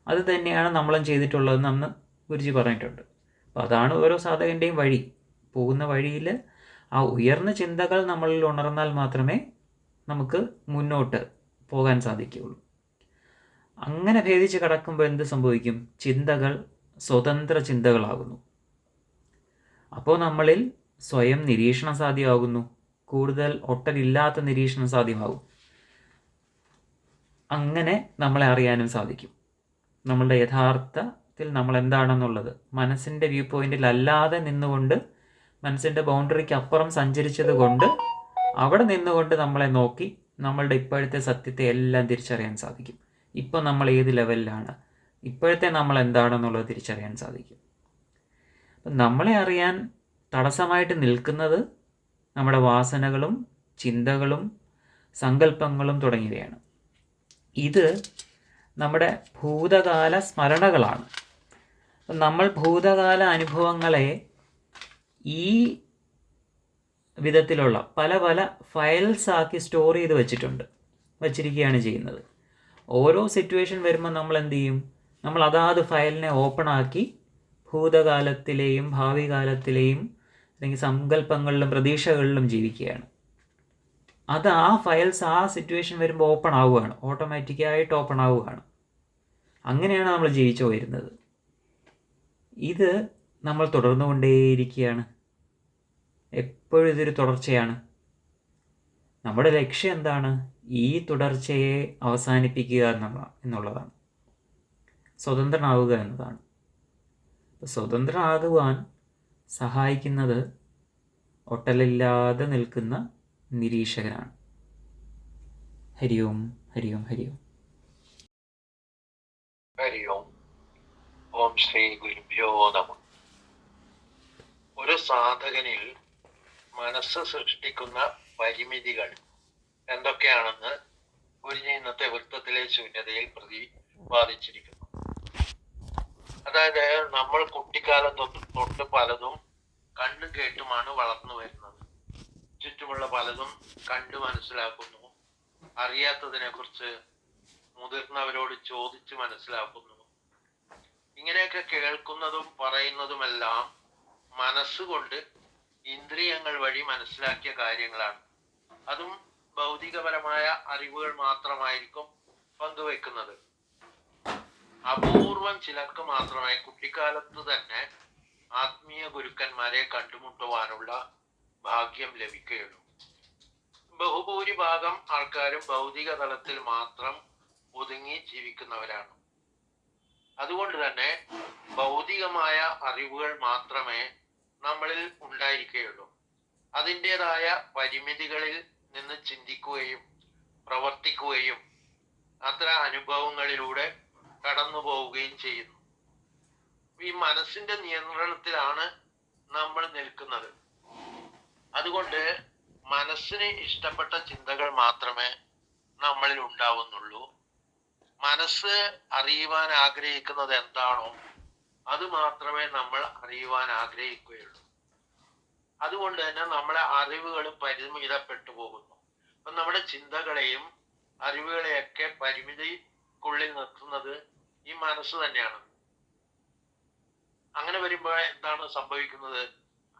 അത് തന്നെയാണ് നമ്മളും ചെയ്തിട്ടുള്ളതെന്ന് അന്ന് ഗുരുജി പറഞ്ഞിട്ടുണ്ട്. അപ്പോൾ അതാണ് ഓരോ സാധകൻ്റെയും വഴി. പോകുന്ന വഴിയിൽ ആ ഉയർന്ന ചിന്തകൾ നമ്മളിൽ ഉണർന്നാൽ മാത്രമേ നമുക്ക് മുന്നോട്ട് പോകാൻ സാധിക്കുകയുള്ളൂ. അങ്ങനെ ഭേദിച്ച് കടക്കുമ്പോൾ എന്ത് സംഭവിക്കും? ചിന്തകൾ സ്വതന്ത്ര ചിന്തകളാകുന്നു. അപ്പോൾ നമ്മളിൽ സ്വയം നിരീക്ഷണം സാധ്യമാകുന്നു. കൂടുതൽ ഒട്ടലില്ലാത്ത നിരീക്ഷണം സാധ്യമാകും. അങ്ങനെ നമ്മളെ അറിയാനും സാധിക്കും. നമ്മളുടെ യഥാർത്ഥത്തിൽ നമ്മൾ എന്താണെന്നുള്ളത് മനസ്സിൻ്റെ വ്യൂ പോയിന്റിൽ അല്ലാതെ നിന്നുകൊണ്ട്, മനസ്സിൻ്റെ ബൗണ്ടറിക്ക് അപ്പുറം സഞ്ചരിച്ചത് കൊണ്ട് അവിടെ നിന്നുകൊണ്ട് നമ്മളെ നോക്കി നമ്മളുടെ ഇപ്പോഴത്തെ സത്യത്തെ എല്ലാം തിരിച്ചറിയാൻ സാധിക്കും. ഇപ്പം നമ്മൾ ഏത് ലെവലിലാണ്, ഇപ്പോഴത്തെ നമ്മൾ എന്താണെന്നുള്ളത് തിരിച്ചറിയാൻ സാധിക്കും. അപ്പം നമ്മളെ അറിയാൻ തടസ്സമായിട്ട് നിൽക്കുന്നത് നമ്മുടെ വാസനകളും ചിന്തകളും സങ്കല്പങ്ങളും തുടങ്ങിയവയാണ്. ഇത് നമ്മുടെ ഭൂതകാല സ്മരണകളാണ്. നമ്മൾ ഭൂതകാല അനുഭവങ്ങളെ ഈ വിധത്തിലുള്ള പല പല ഫയൽസ് ആക്കി സ്റ്റോർ ചെയ്ത് വച്ചിരിക്കുകയാണ് ചെയ്യുന്നത്. ഓരോ സിറ്റുവേഷൻ വരുമ്പോൾ നമ്മൾ എന്ത് ചെയ്യും? നമ്മൾ അതാത് ഫയലിനെ ഓപ്പൺ ആക്കി ഭൂതകാലത്തിലെയും ഭാവി കാലത്തിലെയും അല്ലെങ്കിൽ സങ്കല്പങ്ങളിലും പ്രതീക്ഷകളിലും ജീവിക്കുകയാണ്. അത് ആ ഫയൽസ് ആ സിറ്റുവേഷൻ വരുമ്പോൾ ഓപ്പൺ ആവുകയാണ്, ഓട്ടോമാറ്റിക്കായിട്ട് ഓപ്പൺ ആവുകയാണ്. അങ്ങനെയാണ് നമ്മൾ ജീവിച്ചു വരുന്നത്. ഇത് നമ്മൾ തുടർന്നുകൊണ്ടേയിരിക്കുകയാണ്. എപ്പോഴും ഇതൊരു തുടർച്ചയാണ്. നമ്മുടെ ലക്ഷ്യം എന്താണ്? ഈ തുടർച്ചയെ അവസാനിപ്പിക്കുക എന്നുള്ളതാണ്, സ്വതന്ത്രനാവുക എന്നതാണ്. സ്വതന്ത്രനാകുവാൻ സഹായിക്കുന്നത് ഒട്ടലില്ലാതെ നിൽക്കുന്ന നിരീക്ഷകനാണ്. ഹരി ഓം, ഹരി ഓം, ഹരി ഓം. ഹരി ഓം. ഓം ശ്രീ ഗുരുഭ്യോ നമഃ. ഒരു സാധകനിൽ മനസ്സ് സൃഷ്ടിക്കുന്ന പരിമിതികൾ എന്തൊക്കെയാണെന്ന് ഗുരുജി ഇന്നത്തെ വൃത്തത്തിലെ ശൂന്യതയിൽ പ്രതിപാദിച്ചിരിക്കുന്നു. അതായത് നമ്മൾ കുട്ടിക്കാലം തൊട്ട് പലതും കണ്ടും കേട്ടുമാണ് വളർന്നു വരുന്നത്. ചുറ്റുമുള്ള പലതും കണ്ടു മനസ്സിലാക്കുന്നു. അറിയാത്തതിനെ കുറിച്ച് മുതിർന്നവരോട് ചോദിച്ച് മനസ്സിലാക്കുന്നു. ഇങ്ങനെയൊക്കെ കേൾക്കുന്നതും പറയുന്നതുമെല്ലാം മനസ്സുകൊണ്ട് ഇന്ദ്രിയങ്ങൾ വഴി മനസ്സിലാക്കിയ കാര്യങ്ങളാണ്. അതും ഭൗതികപരമായ അറിവുകൾ മാത്രമായിരിക്കും പങ്കുവെക്കുന്നത്. അപൂർവം ചിലർക്ക് മാത്രമേ കുട്ടിക്കാലത്ത് തന്നെ ആത്മീയ ഗുരുക്കന്മാരെ കണ്ടുമുട്ടുവാനുള്ള ഭാഗ്യം ലഭിക്കുകയുള്ളൂ. ബഹുഭൂരിഭാഗം ആൾക്കാരും ഭൗതിക തലത്തിൽ മാത്രം ഒതുങ്ങി ജീവിക്കുന്നവരാണ്. അതുകൊണ്ട് തന്നെ ഭൗതികമായ അറിവുകൾ മാത്രമേ നമ്മളിൽ ഉണ്ടായിരിക്കുകയുള്ളൂ. അതിൻ്റെതായ പരിമിതികളിൽ നിന്ന് ചിന്തിക്കുകയും പ്രവർത്തിക്കുകയും അത്ര അനുഭവങ്ങളിലൂടെ കടന്നു പോവുകയും ചെയ്യുന്നു. ഈ മനസ്സിന്റെ നിയന്ത്രണത്തിലാണ് നമ്മൾ നിൽക്കുന്നത്. അതുകൊണ്ട് മനസ്സിന് ഇഷ്ടപ്പെട്ട ചിന്തകൾ മാത്രമേ നമ്മളിൽ ഉണ്ടാവുന്നുള്ളൂ. മനസ്സ് അറിയുവാൻ ആഗ്രഹിക്കുന്നത് എന്താണോ അത് മാത്രമേ നമ്മൾ അറിയുവാൻ ആഗ്രഹിക്കുകയുള്ളൂ. അതുകൊണ്ട് തന്നെ നമ്മളെ അറിവുകളും പരിമിതപ്പെട്ടു പോകുന്നു. അപ്പൊ നമ്മുടെ ചിന്തകളെയും അറിവുകളെയൊക്കെ പരിമിതിക്കുള്ളിൽ നിർത്തുന്നത് ഈ മനസ്സ് തന്നെയാണ്. അങ്ങനെ വരുമ്പോൾ എന്താണ് സംഭവിക്കുന്നത്?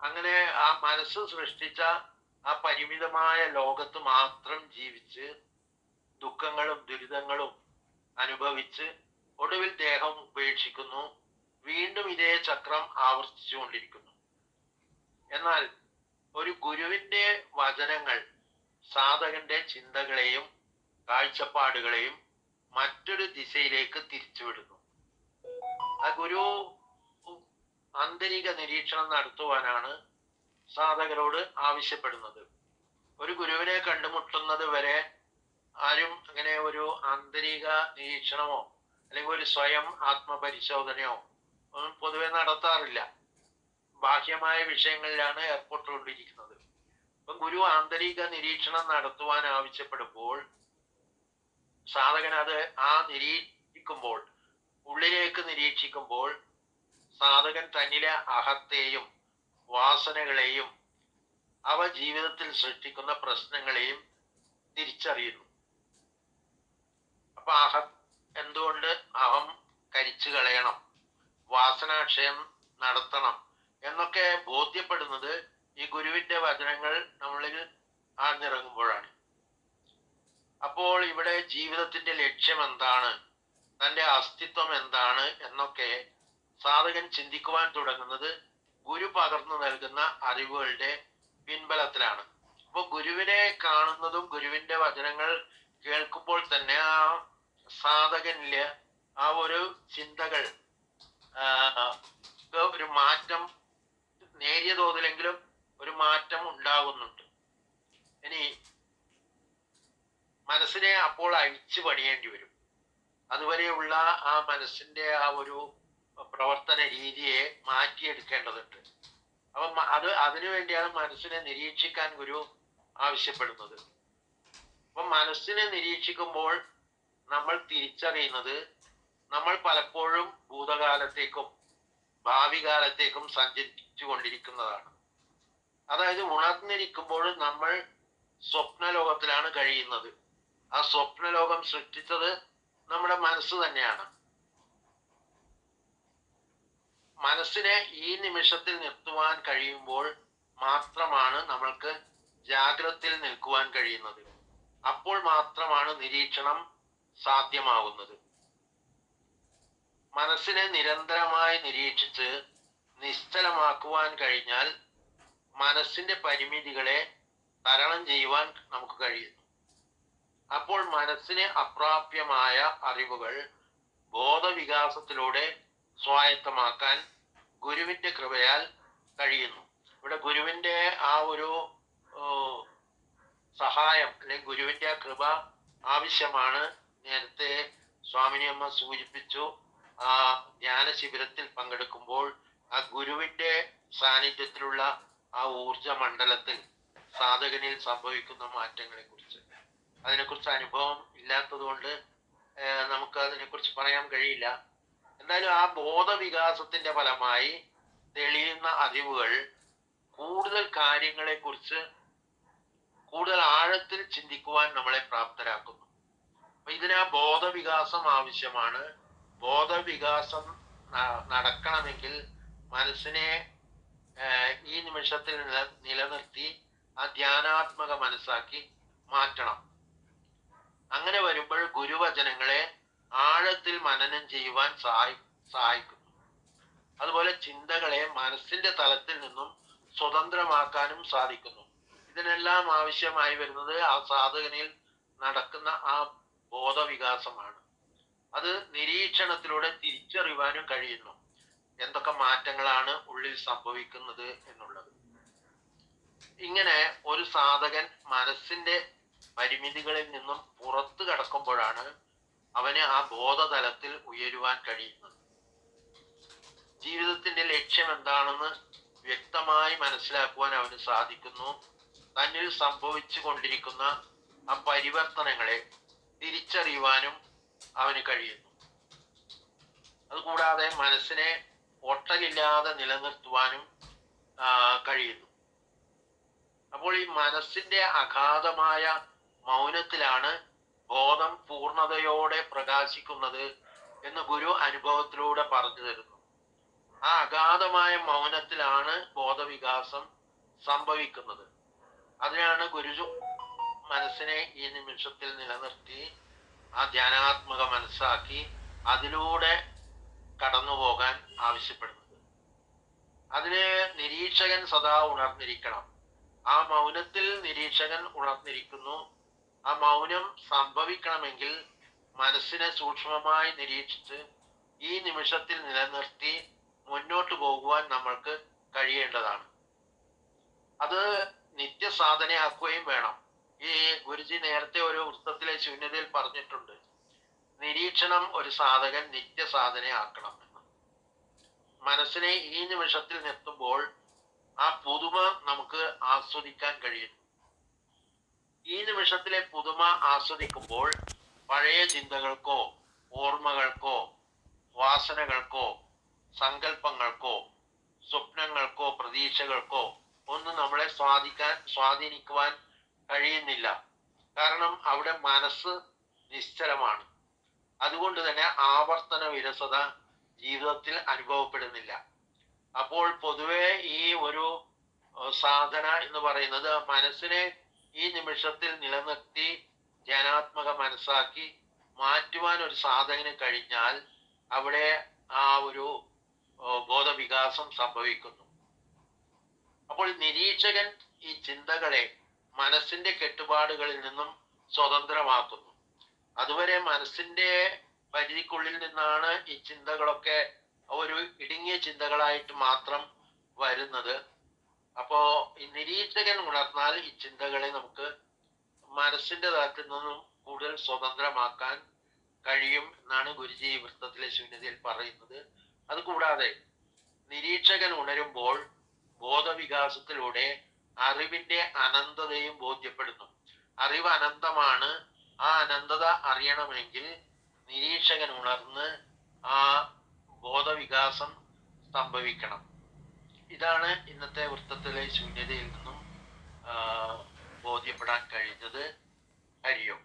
അങ്ങനെ ആ മനസ്സ് സൃഷ്ടിച്ച ആ പരിമിതമായ ലോകത്ത് മാത്രം ജീവിച്ച് ദുഃഖങ്ങളും ദുരിതങ്ങളും അനുഭവിച്ച് ഒടുവിൽ ദേഹം ഉപേക്ഷിക്കുന്നു. വീണ്ടും ഇതേ ചക്രം ആവർത്തിച്ചുകൊണ്ടിരിക്കുന്നു. എന്നാൽ ഒരു ഗുരുവിന്റെ വചനങ്ങൾ സാധകന്റെ ചിന്തകളെയും കാഴ്ചപ്പാടുകളെയും മറ്റൊരു ദിശയിലേക്ക് തിരിച്ചുവിടുന്നു. ആ ഗുരു ആന്തരിക നിരീക്ഷണം നടത്തുവാനാണ് സാധകരോട് ആവശ്യപ്പെടുന്നത്. ഒരു ഗുരുവിനെ കണ്ടുമുട്ടുന്നത് വരെ ആരും അങ്ങനെ ഒരു ആന്തരിക നിരീക്ഷണമോ അല്ലെങ്കിൽ ഒരു സ്വയം ആത്മപരിശോധനയോ ഒന്നും പൊതുവെ നടത്താറില്ല. ബാഹ്യമായ വിഷയങ്ങളിലാണ് ഏർപ്പെട്ടുകൊണ്ടിരിക്കുന്നത്. അപ്പം ഗുരു ആന്തരിക നിരീക്ഷണം നടത്തുവാൻ ആവശ്യപ്പെടുമ്പോൾ സാധകൻ അത് നിരീക്ഷിക്കുമ്പോൾ, ഉള്ളിലേക്ക് നിരീക്ഷിക്കുമ്പോൾ സാധകൻ തന്നിലെ അഹത്തെയും വാസനകളെയും അവ ജീവിതത്തിൽ സൃഷ്ടിക്കുന്ന പ്രശ്നങ്ങളെയും തിരിച്ചറിയുന്നു. അപ്പൊ എന്തുകൊണ്ട് അഹം കരിച്ചു കളയണം, വാസനാക്ഷയം നടത്തണം എന്നൊക്കെ ബോധ്യപ്പെടുന്നത് ഈ ഗുരുവിന്റെ വചനങ്ങൾ നമ്മളിൽ ആഴ്ന്നിറങ്ങുമ്പോഴാണ്. അപ്പോൾ ഇവിടെ ജീവിതത്തിന്റെ ലക്ഷ്യം എന്താണ്, തന്റെ അസ്തിത്വം എന്താണ് എന്നൊക്കെ സാധകൻ ചിന്തിക്കുവാൻ തുടങ്ങുന്നത് ഗുരു പകർന്നു നൽകുന്ന അറിവുകളുടെ പിൻബലത്തിലാണ്. അപ്പൊ ഗുരുവിനെ കാണുന്നതും ഗുരുവിന്റെ വചനങ്ങൾ കേൾക്കുമ്പോൾ തന്നെ ആ സാധകനില് ആ ഒരു ചിന്തകൾ ഒരു മാറ്റം, നേരിയ തോതിലെങ്കിലും ഒരു മാറ്റം ഉണ്ടാകുന്നുണ്ട്. ഇനി മനസ്സിനെ അപ്പോൾ അഴിച്ചു പണിയേണ്ടി വരും. അതുവരെയുള്ള ആ മനസ്സിന്റെ ആ ഒരു പ്രവർത്തന രീതിയെ മാറ്റിയെടുക്കേണ്ടതുണ്ട്. അപ്പം അതിനു വേണ്ടിയാണ് മനസ്സിനെ നിരീക്ഷിക്കാൻ ഗുരു ആവശ്യപ്പെടുന്നത്. അപ്പം മനസ്സിനെ നിരീക്ഷിക്കുമ്പോൾ നമ്മൾ തിരിച്ചറിയുന്നത് നമ്മൾ പലപ്പോഴും ഭൂതകാലത്തേക്കും ഭാവി കാലത്തേക്കും സഞ്ചരിച്ചു കൊണ്ടിരിക്കുന്നതാണ്. അതായത് ഉണർന്നിരിക്കുമ്പോഴും നമ്മൾ സ്വപ്നലോകത്തിലാണ് കഴിയുന്നത്. ആ സ്വപ്നലോകം സൃഷ്ടിച്ചത് നമ്മുടെ മനസ്സ് തന്നെയാണ്. മനസ്സിനെ ഈ നിമിഷത്തിൽ നിർത്തുവാൻ കഴിയുമ്പോൾ മാത്രമാണ് നമ്മൾക്ക് ജാഗ്രതയിൽ നിൽക്കുവാൻ കഴിയുന്നത്. അപ്പോൾ മാത്രമാണ് നിരീക്ഷണം സാധ്യമാകുന്നത്. മനസ്സിനെ നിരന്തരമായി തരണം ചെയ്യുവാൻ നമുക്ക് കഴിയുന്നു. അപ്പോൾ മനസ്സിന് അപ്രാപ്യമായ അറിവുകൾ ബോധവികാസത്തിലൂടെ സ്വായത്തമാക്കാൻ ഗുരുവിന്റെ കൃപയാൽ കഴിയുന്നു. ഇവിടെ ഗുരുവിന്റെ ആ ഒരു സഹായം അല്ലെങ്കിൽ ഗുരുവിന്റെ ആ കൃപ ആവശ്യമാണ്. നേരത്തെ സ്വാമിനിയമ്മ സൂചിപ്പിച്ചു, ആ ധ്യാന ശിബിരത്തിൽ പങ്കെടുക്കുമ്പോൾ ആ ഗുരുവിന്റെ സാന്നിധ്യത്തിലുള്ള ആ ഊർജ മണ്ഡലത്തിൽ സാധകനിൽ സംഭവിക്കുന്ന മാറ്റങ്ങളെ കുറിച്ച്. അതിനെക്കുറിച്ച് അനുഭവം ഇല്ലാത്തത് കൊണ്ട് നമുക്ക് അതിനെക്കുറിച്ച് പറയാൻ കഴിയില്ല. എന്നാലും ആ ബോധവികാസത്തിന്റെ ഫലമായി തെളിയുന്ന അറിവുകൾ കൂടുതൽ കാര്യങ്ങളെ കുറിച്ച് കൂടുതൽ ആഴത്തിൽ ചിന്തിക്കുവാൻ നമ്മളെ പ്രാപ്തരാക്കുന്നു. അപ്പൊ ഇതിന് ആ ബോധവികാസം ആവശ്യമാണ്. ബോധവികാസം നടക്കണമെങ്കിൽ മനസ്സിനെ ഈ നിമിഷത്തിൽ നിലനിർത്തി ആ ധ്യാനാത്മക മനസ്സാക്കി മാറ്റണം. അങ്ങനെ വരുമ്പോൾ ഗുരുവചനങ്ങളെ ആഴത്തിൽ മനനം ചെയ്യുവാൻ സഹായിക്കുന്നു. അതുപോലെ ചിന്തകളെ മനസ്സിന്റെ തലത്തിൽ നിന്നും സ്വതന്ത്രമാക്കാനും സാധിക്കുന്നു. ഇതിനെല്ലാം ആവശ്യമായി വരുന്നത് ആ സാധകനിൽ നടക്കുന്ന ആ ബോധവികാസമാണ്. അത് നിരീക്ഷണത്തിലൂടെ തിരിച്ചറിയുവാനും കഴിയുന്നു, എന്തൊക്കെ മാറ്റങ്ങളാണ് ഉള്ളിൽ സംഭവിക്കുന്നത് എന്നുള്ളത്. ഇങ്ങനെ ഒരു സാധകൻ മനസ്സിന്റെ പരിമിതികളിൽ നിന്നും പുറത്തു കടക്കുമ്പോഴാണ് അവന് ആ ബോധതലത്തിൽ ഉയരുവാൻ കഴിയുന്നത്. ജീവിതത്തിന്റെ ലക്ഷ്യം എന്താണെന്ന് വ്യക്തമായി മനസ്സിലാക്കുവാൻ അവന് സാധിക്കുന്നു. തന്നിൽ സംഭവിച്ചു കൊണ്ടിരിക്കുന്ന ആ പരിവർത്തനങ്ങളെ തിരിച്ചറിയുവാനും അവന് കഴിയുന്നു. അതുകൂടാതെ മനസ്സിനെ ഒട്ടലില്ലാതെ നിലനിർത്തുവാനും കഴിയുന്നു. അപ്പോൾ ഈ മനസ്സിന്റെ അഗാധമായ മൗനത്തിലാണ് ബോധം പൂർണ്ണതയോടെ പ്രകാശിക്കുന്നത് എന്ന് ഗുരു അനുഭവത്തിലൂടെ പറഞ്ഞു തരുന്നു. ആ അഗാധമായ മൗനത്തിലാണ് ബോധവികാസം സംഭവിക്കുന്നത്. അതിനാണ് ഗുരു മനസ്സിനെ ഈ നിമിഷത്തിൽ നിലനിർത്തി ആ ധ്യാനാത്മക മനസ്സാക്കി അതിലൂടെ കടന്നു പോകാൻ ആവശ്യപ്പെടുന്നത്. അതിന് നിരീക്ഷകൻ സദാ ഉണർന്നിരിക്കണം. ആ മൗനത്തിൽ നിരീക്ഷകൻ ഉണർന്നിരിക്കുന്നു. ആ മൗനം സംഭവിക്കണമെങ്കിൽ മനസ്സിനെ സൂക്ഷ്മമായി നിരീക്ഷിച്ച് ഈ നിമിഷത്തിൽ നിലനിർത്തി മുന്നോട്ട് പോകുവാൻ നമ്മൾക്ക് കഴിയേണ്ടതാണ്. അത് നിത്യസാധനയാക്കുകയും വേണം. ഈ ഗുരുജി നേരത്തെ ഒരു വൃത്തത്തിലെ ശൂന്യതയിൽ പറഞ്ഞിട്ടുണ്ട്, നിരീക്ഷണം ഒരു സാധകൻ നിത്യസാധനയാക്കണം എന്ന്. മനസ്സിനെ ഈ നിമിഷത്തിൽ നിർത്തുമ്പോൾ ആ പുതുമ നമുക്ക് ആസ്വദിക്കാൻ കഴിയുന്നു. ഈ നിമിഷത്തിലെ പുതുമ ആസ്വദിക്കുമ്പോൾ പഴയ ചിന്തകൾക്കോ ഓർമ്മകൾക്കോ വാസനകൾക്കോ സങ്കല്പങ്ങൾക്കോ സ്വപ്നങ്ങൾക്കോ പ്രതീക്ഷകൾക്കോ ഒന്നും നമ്മളെ സ്വാധീനിക്കുവാൻ കഴിയുന്നില്ല. കാരണം അവിടെ മനസ്സ് നിശ്ചലമാണ്. അതുകൊണ്ട് തന്നെ ആവർത്തന വിരസത ജീവിതത്തിൽ അനുഭവപ്പെടുന്നില്ല. അപ്പോൾ പൊതുവെ ഈ ഒരു സാധന എന്ന് പറയുന്നത് മനസ്സിനെ ഈ നിമിഷത്തിൽ നിലനിർത്തി ധ്യാനാത്മക മനസ്സാക്കി മാറ്റുവാൻ ഒരു സാധകന് കഴിഞ്ഞാൽ അവിടെ ആ ഒരു ബോധവികാസം സംഭവിക്കുന്നു. അപ്പോൾ നിരീക്ഷകൻ ഈ ചിന്തകളെ മനസ്സിന്റെ കെട്ടുപാടുകളിൽ നിന്നും സ്വതന്ത്രമാക്കുന്നു. അതുവരെ മനസ്സിന്റെ പരിധിക്കുള്ളിൽ നിന്നാണ് ഈ ചിന്തകളൊക്കെ ഒരു ഇടുങ്ങിയ ചിന്തകളായിട്ട് മാത്രം വരുന്നത്. അപ്പോ ഈ നിരീക്ഷകൻ ഉണർന്നാൽ ഈ ചിന്തകളെ നമുക്ക് മനസ്സിന്റെ തലത്തിൽ നിന്നും കൂടുതൽ സ്വതന്ത്രമാക്കാൻ കഴിയും എന്നാണ് ഗുരുജി വൃത്തത്തിലെ ശൂന്യതയിൽ പറയുന്നത്. അതുകൂടാതെ നിരീക്ഷകൻ ഉണരുമ്പോൾ ബോധവികാസത്തിലൂടെ അറിവിന്റെ അനന്തതയും ബോധ്യപ്പെടുന്നു. അറിവ് അനന്തമാണ്. ആ അനന്തത അറിയണമെങ്കിൽ നിരീക്ഷകൻ ഉണർന്ന് ആ ബോധവികാസം സംഭവിക്കണം. ഇതാണ് ഇന്നത്തെ വൃത്തത്തിലെ ശൂന്യതയിൽ നിന്നും ബോധ്യപ്പെടാൻ കഴിഞ്ഞത്. ഹരിയോം.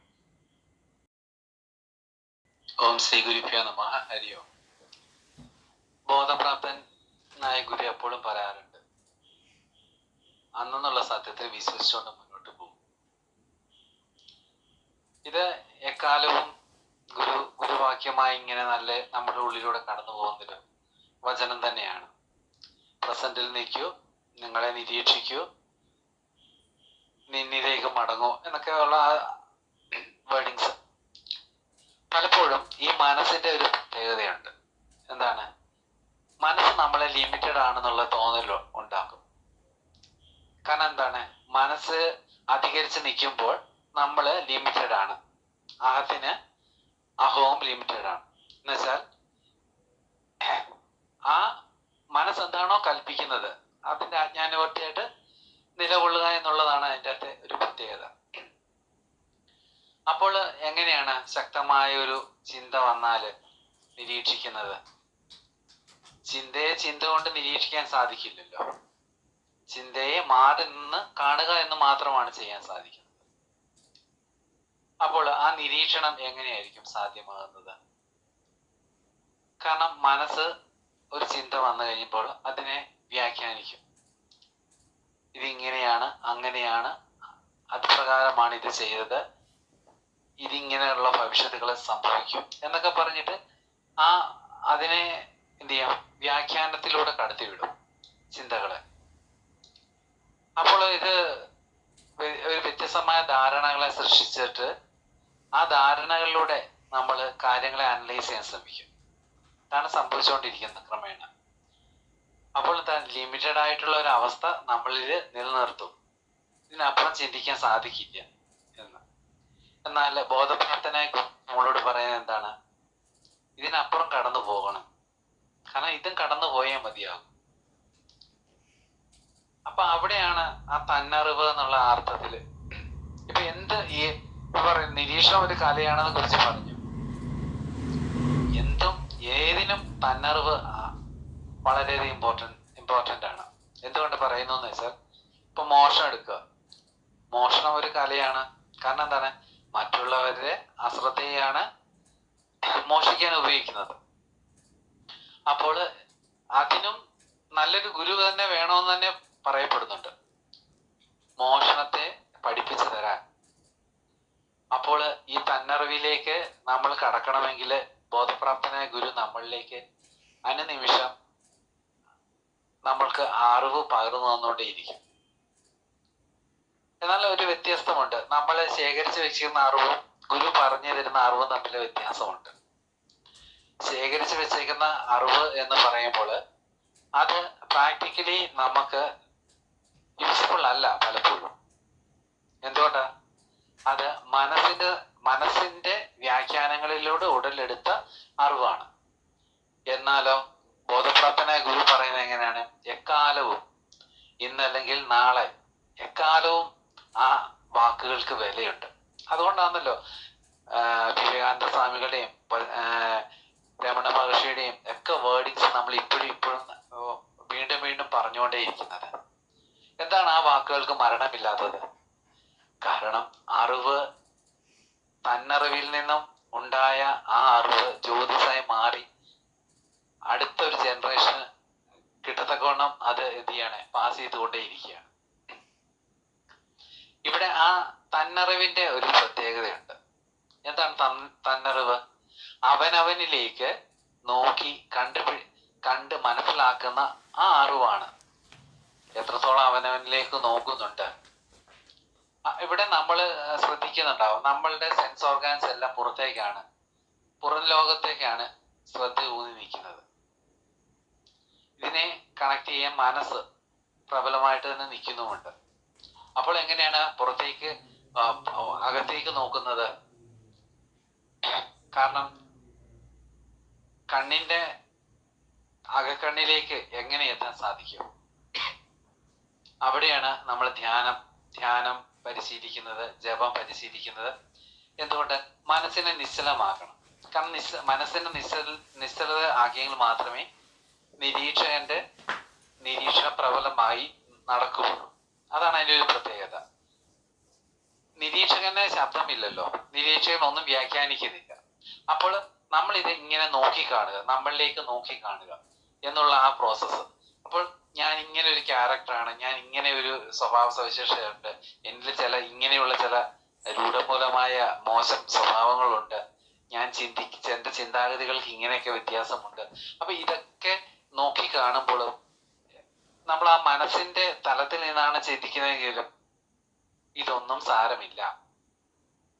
ഓം ശ്രീ ഗുരുഭ്യോ നമഃ. ഹരിയോം. ബോധപ്രാപ്തനായ ഗുരു എപ്പോഴും പറയാറുണ്ട്, അന്നുള്ള സത്യത്തെ വിശ്വസിച്ചുകൊണ്ട് മുന്നോട്ട് പോകും. ഇത് എക്കാലവും ഗുരുവാക്യമായി ഇങ്ങനെ നല്ല നമ്മുടെ ഉള്ളിലൂടെ കടന്നു പോകുന്നൊരു വചനം തന്നെയാണ്. പ്രസന്റിൽ നിൽക്കൂ, നിങ്ങളെ നിരീക്ഷിക്കൂ, നിന്നിലേക്ക് മടങ്ങൂ എന്നൊക്കെയുള്ള വേർഡിങ്സ്. പലപ്പോഴും ഈ മനസ്സിന്റെ ഒരു പ്രത്യേകതയുണ്ട്. എന്താണ്? മനസ്സ് നമ്മളെ ലിമിറ്റഡ് ആണെന്നുള്ള തോന്നൽ ഉണ്ടാക്കും. കാരണം എന്താണ്? മനസ്സ് അധികരിച്ച് നിൽക്കുമ്പോൾ നമ്മൾ ലിമിറ്റഡ് ആണ്. അഹവും ലിമിറ്റഡ് ആണ്. എന്നുവെച്ചാൽ ആ മനസ്സ് എന്താണോ കൽപ്പിക്കുന്നത് അതിന്റെ അജ്ഞാനവർത്തിയായിട്ട് നിലകൊള്ളുക എന്നുള്ളതാണ് അതിൻ്റെ അകത്തെ ഒരു പ്രത്യേകത. അപ്പോൾ എങ്ങനെയാണ് ശക്തമായ ഒരു ചിന്ത വന്നാൽ നിരീക്ഷിക്കുന്നത്? ചിന്തയെ ചിന്ത കൊണ്ട് നിരീക്ഷിക്കാൻ സാധിക്കില്ലല്ലോ. ചിന്തയെ മാറി നിന്ന് കാണുക എന്ന് മാത്രമാണ് ചെയ്യാൻ സാധിക്കുന്നത്. അപ്പോൾ ആ നിരീക്ഷണം എങ്ങനെയായിരിക്കും സാധ്യമാകുന്നത്? കാരണം മനസ്സ് ഒരു ചിന്ത വന്നു കഴിയുമ്പോൾ അതിനെ വ്യാഖ്യാനിക്കും. ഇതിങ്ങനെയാണ്, അങ്ങനെയാണ്, അത് പ്രകാരമാണ് ഇത് ചെയ്തത്, ഇതിങ്ങനെയുള്ള ഭവിഷ്യത്തുകൾ സംഭവിക്കും എന്നൊക്കെ പറഞ്ഞിട്ട് അതിനെ എന്ത് ചെയ്യാം? വ്യാഖ്യാനത്തിലൂടെ കടത്തിവിടും ചിന്തകളെ. അപ്പോൾ ഇത് ഒരു വ്യത്യസ്തമായ ധാരണകളെ സൃഷ്ടിച്ചിട്ട് ആ ധാരണകളിലൂടെ നമ്മൾ കാര്യങ്ങളെ അനലൈസ് ചെയ്യാൻ ശ്രമിക്കും. ഇതാണ് സംഭവിച്ചുകൊണ്ടിരിക്കുന്നത് ക്രമേണ. അപ്പോൾ ലിമിറ്റഡ് ആയിട്ടുള്ള ഒരു അവസ്ഥ നമ്മളിൽ നിലനിർത്തും. ഇതിനപ്പുറം ചിന്തിക്കാൻ സാധിക്കില്ല എന്ന്. എന്നാൽ ബോധപ്രാപ്തനായി നമ്മളോട് പറയുന്നത് എന്താണ്? ഇതിനപ്പുറം കടന്നു പോകണം. കാരണം ഇതും കടന്നു പോയേ മതിയാകും. അപ്പൊ അവിടെയാണ് ആ തന്നറിവ് എന്നുള്ള അർത്ഥത്തില് ഇപ്പൊ നിരീക്ഷണം ഒരു കലയാണെന്ന് കുറിച്ച് പറഞ്ഞു. എന്തും ഏതിനും തന്നറിവ് വളരെയധികം ഇമ്പോർട്ടൻ്റ് ആണ്. എന്തുകൊണ്ട് പറയുന്നു എന്ന് വെച്ചാൽ, ഇപ്പൊ മോഷണം എടുക്കുക. മോഷണം ഒരു കലയാണ്. കാരണം എന്താണ്? മറ്റുള്ളവരുടെ അശ്രദ്ധയാണ് മോഷിക്കാൻ ഉപയോഗിക്കുന്നത്. അപ്പോൾ അതിനും നല്ലൊരു ഗുരു തന്നെ വേണമെന്ന് തന്നെ പറയപ്പെടുന്നുണ്ട്, മോഷണത്തെ പഠിപ്പിച്ചു തരാൻ. അപ്പോൾ ഈ തന്നറിവിലേക്ക് നമ്മൾ കടക്കണമെങ്കിൽ ബോധപ്രാപ്തനായ ഗുരു നമ്മളിലേക്ക് അനുനിമിഷം നമ്മൾക്ക് അറിവ് പകർന്നു തന്നുകൊണ്ടേയിരിക്കും. എന്നാൽ ഒരു വ്യത്യസ്തമുണ്ട്. നമ്മൾ ശേഖരിച്ചു വെച്ചിരുന്ന അറിവും ഗുരു പറഞ്ഞു തരുന്ന അറിവും തമ്മിൽ വ്യത്യാസമുണ്ട്. ശേഖരിച്ചു വെച്ചേക്കുന്ന അറിവ് എന്ന് പറയുമ്പോൾ അത് പ്രാക്ടിക്കലി നമുക്ക് യൂസ്ഫുൾ അല്ല പലപ്പോഴും. എന്തുകൊണ്ടാ? അത് മനസ്സിന്റെ വ്യാഖ്യാനങ്ങളിലൂടെ ഉടലെടുത്ത അറിവാണ്. എന്നാലോ ബോധപ്രാപ്തനായ ഗുരു പറയുന്നത് എങ്ങനെയാണ്? എക്കാലവും, ഇന്നല്ലെങ്കിൽ നാളെ, എക്കാലവും ആ വാക്കുകൾക്ക് വിലയുണ്ട്. അതുകൊണ്ടാണല്ലോ വിവേകാനന്ദ സ്വാമികളുടെയും രമണ മഹർഷിയുടെയും ഒക്കെ വേർഡിങ്സ് നമ്മൾ ഇപ്പോഴും വീണ്ടും വീണ്ടും പറഞ്ഞുകൊണ്ടേയിരിക്കുന്നത്. എന്താണ് ആ വാക്കുകൾക്ക് മരണമില്ലാത്തത്? കാരണം അറിവ്, തന്നറിവിൽ നിന്നും ഉണ്ടായ ആ അറിവ് ജ്യോതിസായി മാറി അടുത്തൊരു ജനറേഷന് കിട്ടത്തക്കവണ്ണം അത് എന്ത് ചെയ്യാണ്? പാസ് ചെയ്തുകൊണ്ടേയിരിക്കുകയാണ്. ഇവിടെ ആ തന്നറിവിന്റെ ഒരു പ്രത്യേകതയുണ്ട്. എന്താണ് തന്നറിവ്? അവനവനിലേക്ക് നോക്കി കണ്ട് മനസ്സിലാക്കുന്ന ആ അറിവാണ്. എത്രത്തോളം അവനവനിലേക്ക് നോക്കുന്നുണ്ട്. ഇവിടെ നമ്മൾ ശ്രദ്ധിക്കുന്നുണ്ടാവും, നമ്മളുടെ സെൻസ് ഓർഗാൻസ് എല്ലാം പുറം ലോകത്തേക്കാണ് ശ്രദ്ധ ഊന്നി നിൽക്കുന്നത്. ഇതിനെ കണക്ട് ചെയ്യാൻ മനസ്സ് പ്രബലമായിട്ട് തന്നെ നിൽക്കുന്നുമുണ്ട്. അപ്പോൾ എങ്ങനെയാണ് അകത്തേക്ക് നോക്കുന്നത്? കാരണം കണ്ണിന്റെ അകക്കണ്ണിലേക്ക് എങ്ങനെ എത്താൻ സാധിക്കും? അവിടെയാണ് നമ്മൾ ധ്യാനം പരിശീലിക്കുന്നത്, ജപം പരിശീലിക്കുന്നത്. എന്തുകൊണ്ട്? മനസ്സിനെ നിശ്ചലമാക്കണം. കാരണം മനസ്സിനെ നിശ്ചലത ആക്കിയെങ്കിൽ മാത്രമേ നിരീക്ഷണ പ്രബലമായി നടക്കുകയുള്ളൂ. അതാണ് അതിൻ്റെ ഒരു പ്രത്യേകത. നിരീക്ഷകന് ശബ്ദമില്ലല്ലോ, നിരീക്ഷകൻ ഒന്നും വ്യാഖ്യാനിക്കുന്നില്ല. അപ്പോൾ നമ്മൾ ഇത് ഇങ്ങനെ നോക്കിക്കാണുക, നമ്മളിലേക്ക് നോക്കിക്കാണുക എന്നുള്ള ആ പ്രോസസ്സ്. അപ്പോൾ ഞാൻ ഇങ്ങനെ ഒരു ക്യാരക്ടറാണ്, ഞാൻ ഇങ്ങനെ ഒരു സ്വഭാവ സവിശേഷതയുണ്ട്, എന്നിൽ ഇങ്ങനെയുള്ള ചില രൂഢമൂലമായ മോശം സ്വഭാവങ്ങളുണ്ട്, എൻ്റെ ചിന്താഗതികൾക്ക് ഇങ്ങനെയൊക്കെ വ്യത്യാസമുണ്ട്. അപ്പൊ ഇതൊക്കെ നോക്കി കാണുമ്പോൾ നമ്മൾ ആ മനസ്സിന്റെ തലത്തിൽ നിന്നാണ് ചിന്തിക്കുന്നതെങ്കിലും ഇതൊന്നും സാരമില്ല.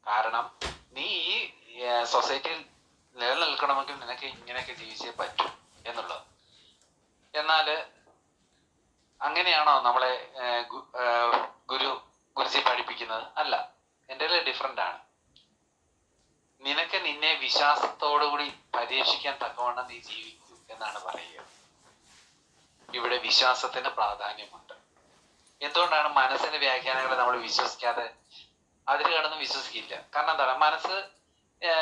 കാരണം നീ ഈ സൊസൈറ്റിയിൽ നിലനിൽക്കണമെങ്കിൽ നിനക്ക് ഇങ്ങനെയൊക്കെ ജീവിച്ചേ പറ്റൂ എന്നുള്ളത്. എന്നാല് അങ്ങനെയാണോ നമ്മളെ ഗുരുജി പഠിപ്പിക്കുന്നത്? അല്ല, എൻ്റെ ഡിഫറെന്റ് ആണ്. നിനക്ക് നിന്നെ വിശ്വാസത്തോടുകൂടി പരീക്ഷിക്കാൻ തക്കവണ്ണം നീ ജീവിക്കൂ എന്നാണ് പറയുക. ഇവിടെ വിശ്വാസത്തിന് പ്രാധാന്യമുണ്ട്. എന്തുകൊണ്ടാണ് മനസ്സിന്റെ വ്യാഖ്യാനങ്ങളെ നമ്മൾ വിശ്വസിക്കാതെ അതിൽ കടന്ന് വിശ്വസിക്കില്ല? കാരണം എന്താണ്? മനസ്സ്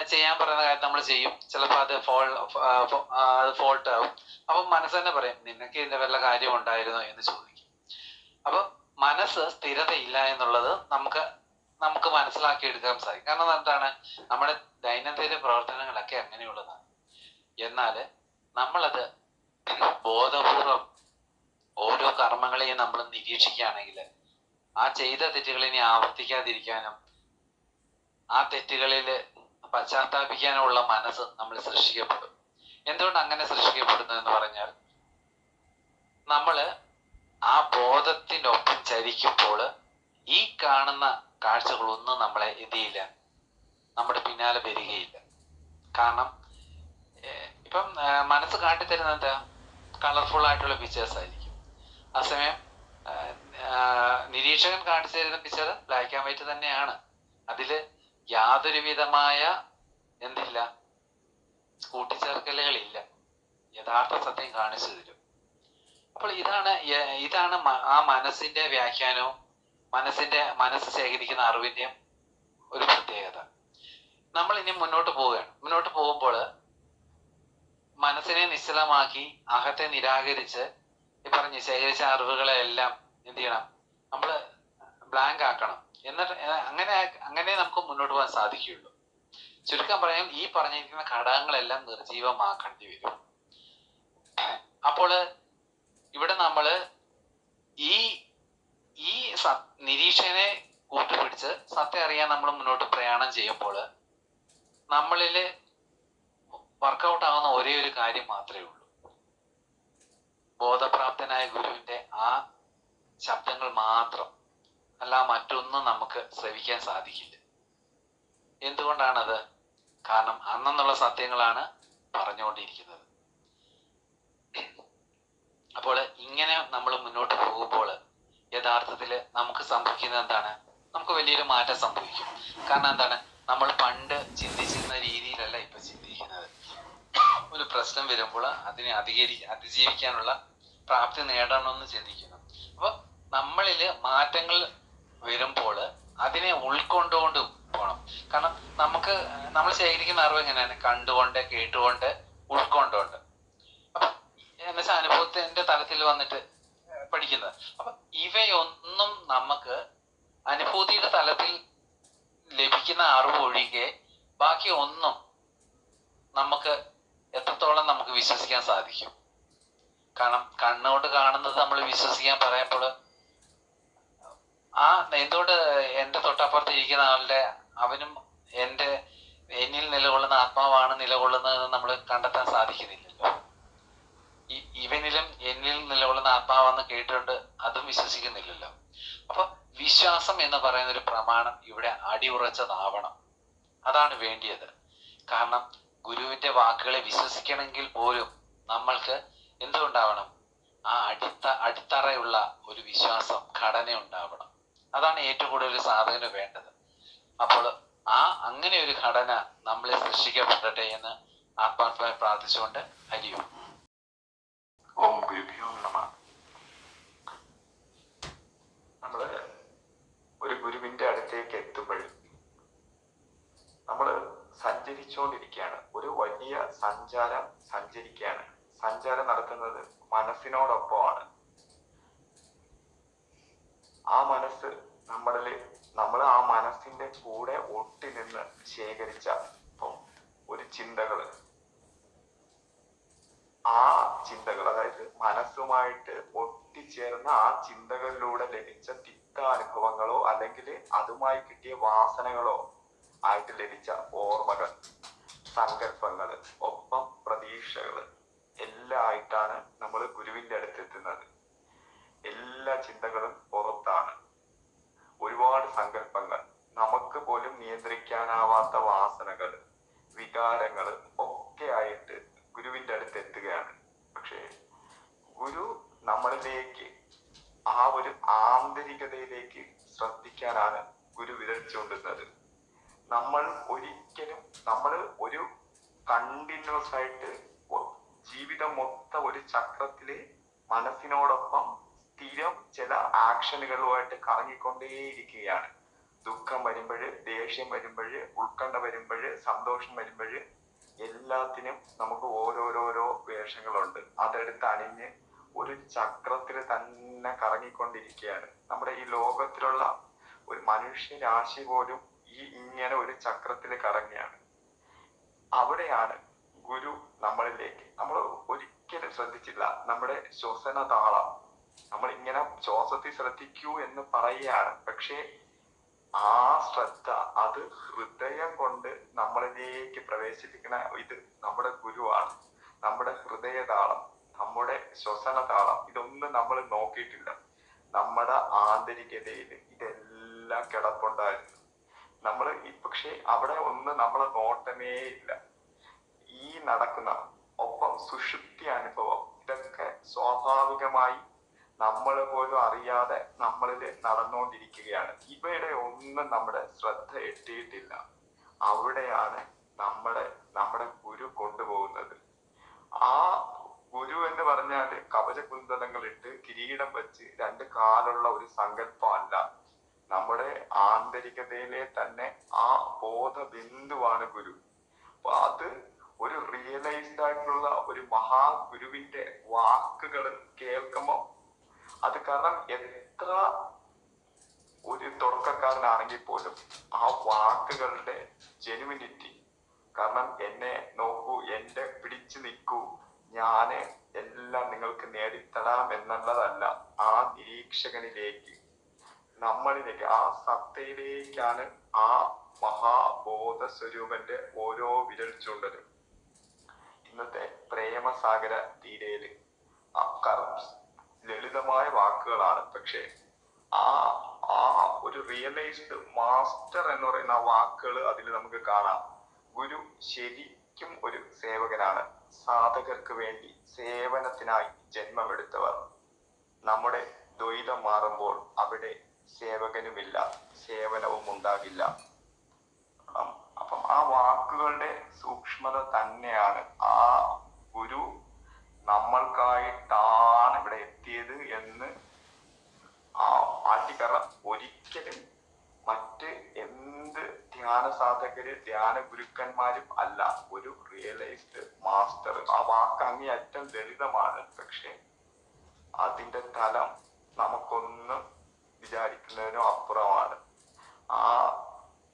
ചെയ്യാൻ പറയുന്ന കാര്യം നമ്മൾ ചെയ്യും, ചിലപ്പോൾ അത് ഫോൾട്ട് ആവും. അപ്പൊ മനസ്സ് തന്നെ പറയും നിനക്ക് ഇതിന്റെ വല്ല കാര്യം ഉണ്ടായിരുന്നോ എന്ന് ചോദിക്കും. അപ്പൊ മനസ്സ് സ്ഥിരതയില്ല എന്നുള്ളത് നമുക്ക് മനസ്സിലാക്കി എടുക്കാൻ സാധിക്കും. കാരണം എന്താണ്? നമ്മുടെ ദൈനംദിന പ്രവർത്തനങ്ങളൊക്കെ അങ്ങനെയുള്ളതാണ്. എന്നാല് നമ്മളത് ബോധപൂർവം ഓരോ കർമ്മങ്ങളെയും നമ്മൾ നിരീക്ഷിക്കുകയാണെങ്കിൽ ആ ചെയ്ത തെറ്റുകൾ ഇനി ആവർത്തിക്കാതിരിക്കാനും ആ തെറ്റുകളിൽ പശ്ചാത്താപിക്കാനുള്ള മനസ്സ് നമ്മൾ സൃഷ്ടിക്കപ്പെടും. എന്തുകൊണ്ട് അങ്ങനെ സൃഷ്ടിക്കപ്പെടുന്നു എന്ന് പറഞ്ഞാൽ, നമ്മള് ആ ബോധത്തിനൊപ്പം ചരിക്കുമ്പോൾ ഈ കാണുന്ന കാഴ്ചകളൊന്നും നമ്മളെ എന്ത് ചെയ്യില്ല, നമ്മുടെ പിന്നാലെ വരികയില്ല. കാരണം ഇപ്പം മനസ്സ് കാട്ടിത്തരുന്നത് എന്താ? കളർഫുൾ ആയിട്ടുള്ള പിക്ചേഴ്സ് ആയിരിക്കും. അതേസമയം നിരീക്ഷകൻ കാണിച്ചു തരുന്ന പിക്ചർ ബ്ലാക്ക് ആൻഡ് വൈറ്റ് തന്നെയാണ്. അതില് യാതൊരു വിധമായ എന്തില്ല, കൂട്ടിച്ചേർക്കലുകളില്ല. യഥാർത്ഥ സത്യം കാണിച്ചു തരും. അപ്പോൾ ഇതാണ് ആ മനസ്സിന്റെ വ്യാഖ്യാനവും മനസ്സ് ശേഖരിക്കുന്ന അറിവിന്റെ ഒരു പ്രത്യേകത. നമ്മൾ ഇനി മുന്നോട്ട് പോവുകയാണ്. മുന്നോട്ട് പോകുമ്പോൾ മനസ്സിനെ നിശ്ചലമാക്കി അഹത്തെ നിരാകരിച്ച് ഈ പറഞ്ഞ് ശേഖരിച്ച അറിവുകളെ എല്ലാം എന്ത് ചെയ്യണം? നമ്മള് ബ്ലാങ്ക് ആക്കണം. എന്നിട്ട് അങ്ങനെ നമുക്ക് മുന്നോട്ട് പോകാൻ സാധിക്കുകയുള്ളൂ. ചുരുക്കം പറയാൻ ഈ പറഞ്ഞിരിക്കുന്ന ഘടകങ്ങളെല്ലാം നിർജീവമാക്കേണ്ടി വരും. അപ്പോൾ ഇവിടെ നമ്മള് ഈ നിരീക്ഷകനെ കൂട്ടുപിടിച്ച് സത്യം അറിയാൻ നമ്മൾ മുന്നോട്ട് പ്രയാണം ചെയ്യുമ്പോൾ നമ്മളില് വർക്കൗട്ട് ആവുന്ന ഒരേ ഒരു കാര്യം മാത്രമേ ഉള്ളൂ. ബോധപ്രാപ്തനായ ഗുരുവിന്റെ ആ ശബ്ദങ്ങൾ മാത്രം, അല്ല മറ്റൊന്നും നമുക്ക് ശ്രവിക്കാൻ സാധിക്കില്ല. എന്തുകൊണ്ടാണത്? കാരണം അന്നുള്ള സത്യങ്ങളാണ് പറഞ്ഞുകൊണ്ടിരിക്കുന്നത്. അപ്പോൾ ഇങ്ങനെ നമ്മൾ മുന്നോട്ട് പോകുമ്പോൾ യഥാർത്ഥത്തിൽ നമുക്ക് സംഭവിക്കുന്നത് എന്താണ്? നമുക്ക് വലിയൊരു മാറ്റം സംഭവിക്കും. കാരണം എന്താണ്? നമ്മൾ പണ്ട് ചിന്തിച്ചിരുന്ന രീതിയിലല്ല ഇപ്പൊ ചിന്തിക്കുന്നത്. ഒരു പ്രശ്നം വരുമ്പോൾ അതിനെ അതിജീവിക്കാനുള്ള പ്രാപ്തി നേടണമെന്ന് ചിന്തിക്കുന്നു. അപ്പൊ നമ്മളില് മാറ്റങ്ങൾ വരുമ്പോൾ അതിനെ ഉൾക്കൊണ്ടുകൊണ്ട് പോകണം. കാരണം നമ്മൾ ശേഖരിക്കുന്ന അറിവ് എങ്ങനെയാണ്? കണ്ടുകൊണ്ട്, കേട്ടുകൊണ്ട്, ഉൾക്കൊണ്ടുകൊണ്ട്. അപ്പൊ എന്നുവെച്ചാൽ അനുഭവത്തിന്റെ തലത്തിൽ വന്നിട്ട് പഠിക്കുന്നത്. അപ്പൊ ഇവയൊന്നും നമുക്ക് അനുഭൂതിയുടെ തലത്തിൽ ലഭിക്കുന്ന അറിവ് ഒഴികെ ബാക്കി ഒന്നും നമുക്ക് എത്രത്തോളം നമുക്ക് വിശ്വസിക്കാൻ സാധിക്കും? കാരണം കണ്ണുകൊണ്ട് കാണുന്നത് നമ്മൾ വിശ്വസിക്കാൻ പറയുമ്പോൾ എന്തുകൊണ്ട് എന്റെ തൊട്ടപ്പുറത്ത് ഇരിക്കുന്ന ആളുടെ അവനും എന്നിൽ നിലകൊള്ളുന്ന ആത്മാവാണ് നിലകൊള്ളുന്നത് നമ്മൾ കണ്ടെത്താൻ സാധിക്കുന്നില്ലല്ലോ. ഇവനിലും എന്നിൽ നിലകൊള്ളുന്ന ആത്മാവാന്ന് കേട്ടുകൊണ്ട് അതും വിശ്വസിക്കുന്നില്ലല്ലോ. അപ്പൊ വിശ്വാസം എന്ന് പറയുന്ന ഒരു പ്രമാണം ഇവിടെ അടിയുറച്ചതാവണം. അതാണ് വേണ്ടിയത്. കാരണം ഗുരുവിന്റെ വാക്കുകളെ വിശ്വസിക്കണമെങ്കിൽ പോലും നമ്മൾക്ക് എന്തുണ്ടാവണം? ആ അടിത്തറയുള്ള ഒരു വിശ്വാസം, ഘടന ഉണ്ടാവണം. അതാണ് ഏറ്റവും കൂടുതൽ സാധകന് വേണ്ടത്. അപ്പോൾ അങ്ങനെ ഒരു ഘടന നമ്മളെ സൃഷ്ടിക്കപ്പെടട്ടെ എന്ന് ആത്മാർത്ഥമായി പ്രാർത്ഥിച്ചുകൊണ്ട് ഹരിയും. ഓം ഗുരുഭ്യോ നമഃ. നമ്മള് ഒരു ഗുരുവിന്റെ അടുത്തേക്ക് എത്തുമ്പോൾ നമ്മള് സഞ്ചരിച്ചുകൊണ്ടിരിക്കുകയാണ്. ഒരു വലിയ സഞ്ചരിക്കുകയാണ്. സഞ്ചാരം നടത്തുന്നത് മനസ്സിനോടൊപ്പമാണ്. ആ മനസ്സ് നമ്മൾ ആ മനസ്സിന്റെ കൂടെ ഒട്ടി നിന്ന് ശേഖരിച്ച ഒരു ചിന്തകള്, ആ ചിന്തകൾ, അതായത് മനസ്സുമായിട്ട് ഒട്ടിച്ചേർന്ന ആ ചിന്തകളിലൂടെ ലഭിച്ച തിക്താനുഭവങ്ങളോ അല്ലെങ്കിൽ അതുമായി കിട്ടിയ വാസനകളോ ആയിട്ട് ലഭിച്ച ഓർമ്മകൾ, സങ്കല്പങ്ങള്, ഒപ്പം പ്രതീക്ഷകള് എല്ലാം ആയിട്ടാണ് നമ്മൾ ഗുരുവിന്റെ അടുത്തെത്തുന്നത്. എല്ലാ ചിന്തകളും പുറത്താണ്. ഒരുപാട് ആന്തരികതയിലേക്ക് ശ്രദ്ധിക്കാനാണ് ഗുരു വിരൽ ചൂണ്ടുന്നത്. നമ്മൾ ഒരു കണ്ടിന്യൂസ് ആയിട്ട് ജീവിതം മൊത്തം ഒരു ചക്രത്തില് മനസ്സിനോടൊപ്പം സ്ഥിരം ചില ആക്ഷനുകളുമായിട്ട് കറങ്ങിക്കൊണ്ടേയിരിക്കുകയാണ്. ദുഃഖം വരുമ്പോഴ്, ദേഷ്യം വരുമ്പോഴ്, ഉത്കണ്ഠ വരുമ്പോഴ്, സന്തോഷം വരുമ്പോഴ് എല്ലാത്തിനും നമുക്ക് ഓരോരോരോ വേഷങ്ങളുണ്ട്. അതെടുത്ത് അണിഞ്ഞ് ഒരു ചക്രത്തിൽ തന്നെ കറങ്ങിക്കൊണ്ടിരിക്കുകയാണ്. നമ്മുടെ ഈ ലോകത്തിലുള്ള ഒരു മനുഷ്യരാശി പോലും ഇങ്ങനെ ഒരു ചക്രത്തിൽ കറങ്ങിയാണ്. അവിടെയാണ് ഗുരു നമ്മളിലേക്ക്, നമ്മൾ ഒരിക്കലും ശ്രദ്ധിച്ചില്ല നമ്മുടെ ശ്വസന താളം. നമ്മൾ ഇങ്ങനെ ശ്വാസത്തിൽ ശ്രദ്ധിക്കൂ എന്ന് പറയുകയാണ്. പക്ഷേ ആ ശ്രദ്ധ അത് ഹൃദയം കൊണ്ട് നമ്മളിലേക്ക് പ്രവേശിപ്പിക്കുന്ന ഇത് നമ്മുടെ ഗുരുവാണ്. നമ്മുടെ ഹൃദയതാളം, നമ്മുടെ ശ്വസന താളം, ഇതൊന്നും നമ്മൾ നോക്കിയിട്ടില്ല. നമ്മുടെ ആന്തരികതയിൽ ഇതെല്ലാം കിടപ്പുണ്ടായിരുന്നു. പക്ഷെ അവിടെ ഒന്നും നമ്മളെ നോട്ടമേ ഇല്ല. ഈ നടക്കുന്ന ഒപ്പം സുഷുപ്തി അനുഭവം, ഇതൊക്കെ സ്വാഭാവികമായി നമ്മൾ പോലും അറിയാതെ നമ്മളിൽ നടന്നുകൊണ്ടിരിക്കുകയാണ്. ഇവയുടെ ഒന്നും നമ്മുടെ ശ്രദ്ധ എത്തിയിട്ടില്ല. അവിടെയാണ് നമ്മുടെ ഗുരു കൊണ്ടുപോകുന്നത്. ആ ഗുരു എന്ന് പറഞ്ഞാല് കവചകുന്തലങ്ങൾ ഇട്ട് കിരീടം വെച്ച് 2 കാലുള്ള ഒരു സങ്കല്പമല്ല. നമ്മുടെ ആന്തരികതയിലെ തന്നെ ആ ബോധ ബിന്ദുവാണ് ഗുരു. അപ്പൊ അത് ഒരു റിയലൈസ്ഡ് ആയിട്ടുള്ള ഒരു മഹാഗുരുവിന്റെ വാക്കുകൾ കേൾക്കുമ്പോൾ അത്, കാരണം എത്ര ഒരു തുടക്കക്കാരനാണെങ്കിൽ പോലും ആ വാക്കുകളുടെ ജെനുവിനിറ്റി, കാരണം എന്നെ നോക്കൂ, എന്റെ പിടിച്ചു നിൽക്കൂ, ഞാന് എല്ലാം നിങ്ങൾക്ക് നേടിത്തരാം എന്നുള്ളതല്ല. ആ നിരീക്ഷകനിലേക്ക്, നമ്മളിലേക്ക്, ആ സത്തയിലേക്കാണ് ആ മഹാബോധ സ്വരൂപന്റെ ഓരോ വിരൽ ചൂണ്ടലും. ഇന്നത്തെ പ്രേമസാഗര തീരയില് ലളിതമായ വാക്കുകളാണ്. പക്ഷെ ആ ഒരു റിയലൈസ്ഡ് മാസ്റ്റർ എന്ന് പറയുന്ന ആ വാക്കുകൾ അതിൽ നമുക്ക് കാണാം. ഗുരു ശരിക്കും ഒരു സേവകനാണ്. സാധകർക്ക് വേണ്ടി സേവനത്തിനായി ജന്മമെടുത്തവർ. നമ്മുടെ ദ്വൈതം മാറുമ്പോൾ അവിടെ സേവകനുമില്ല, സേവനവും ഉണ്ടാകില്ല. അപ്പം ആ വാക്കുകളുടെ സൂക്ഷ്മത തന്നെയാണ് ആ ഗുരു നമ്മൾക്കായിട്ടാണ് ഇവിടെ എത്തിയത് എന്ന് ആ ആറ്റിക്കറ ഒരിക്കലും മറ്റ് എന്ത് ധ്യാന സാധകര്, ധ്യാന ഗുരുക്കന്മാരും അല്ല. ഒരു റിയലൈസ്ഡ് മാസ്റ്റർ. ആ വാക്ക് അങ്ങേയറ്റം ലളിതമാണ്. പക്ഷെ അതിന്റെ തലം നമുക്കൊന്നും വിചാരിക്കുന്നതിനും അപ്പുറമാണ്.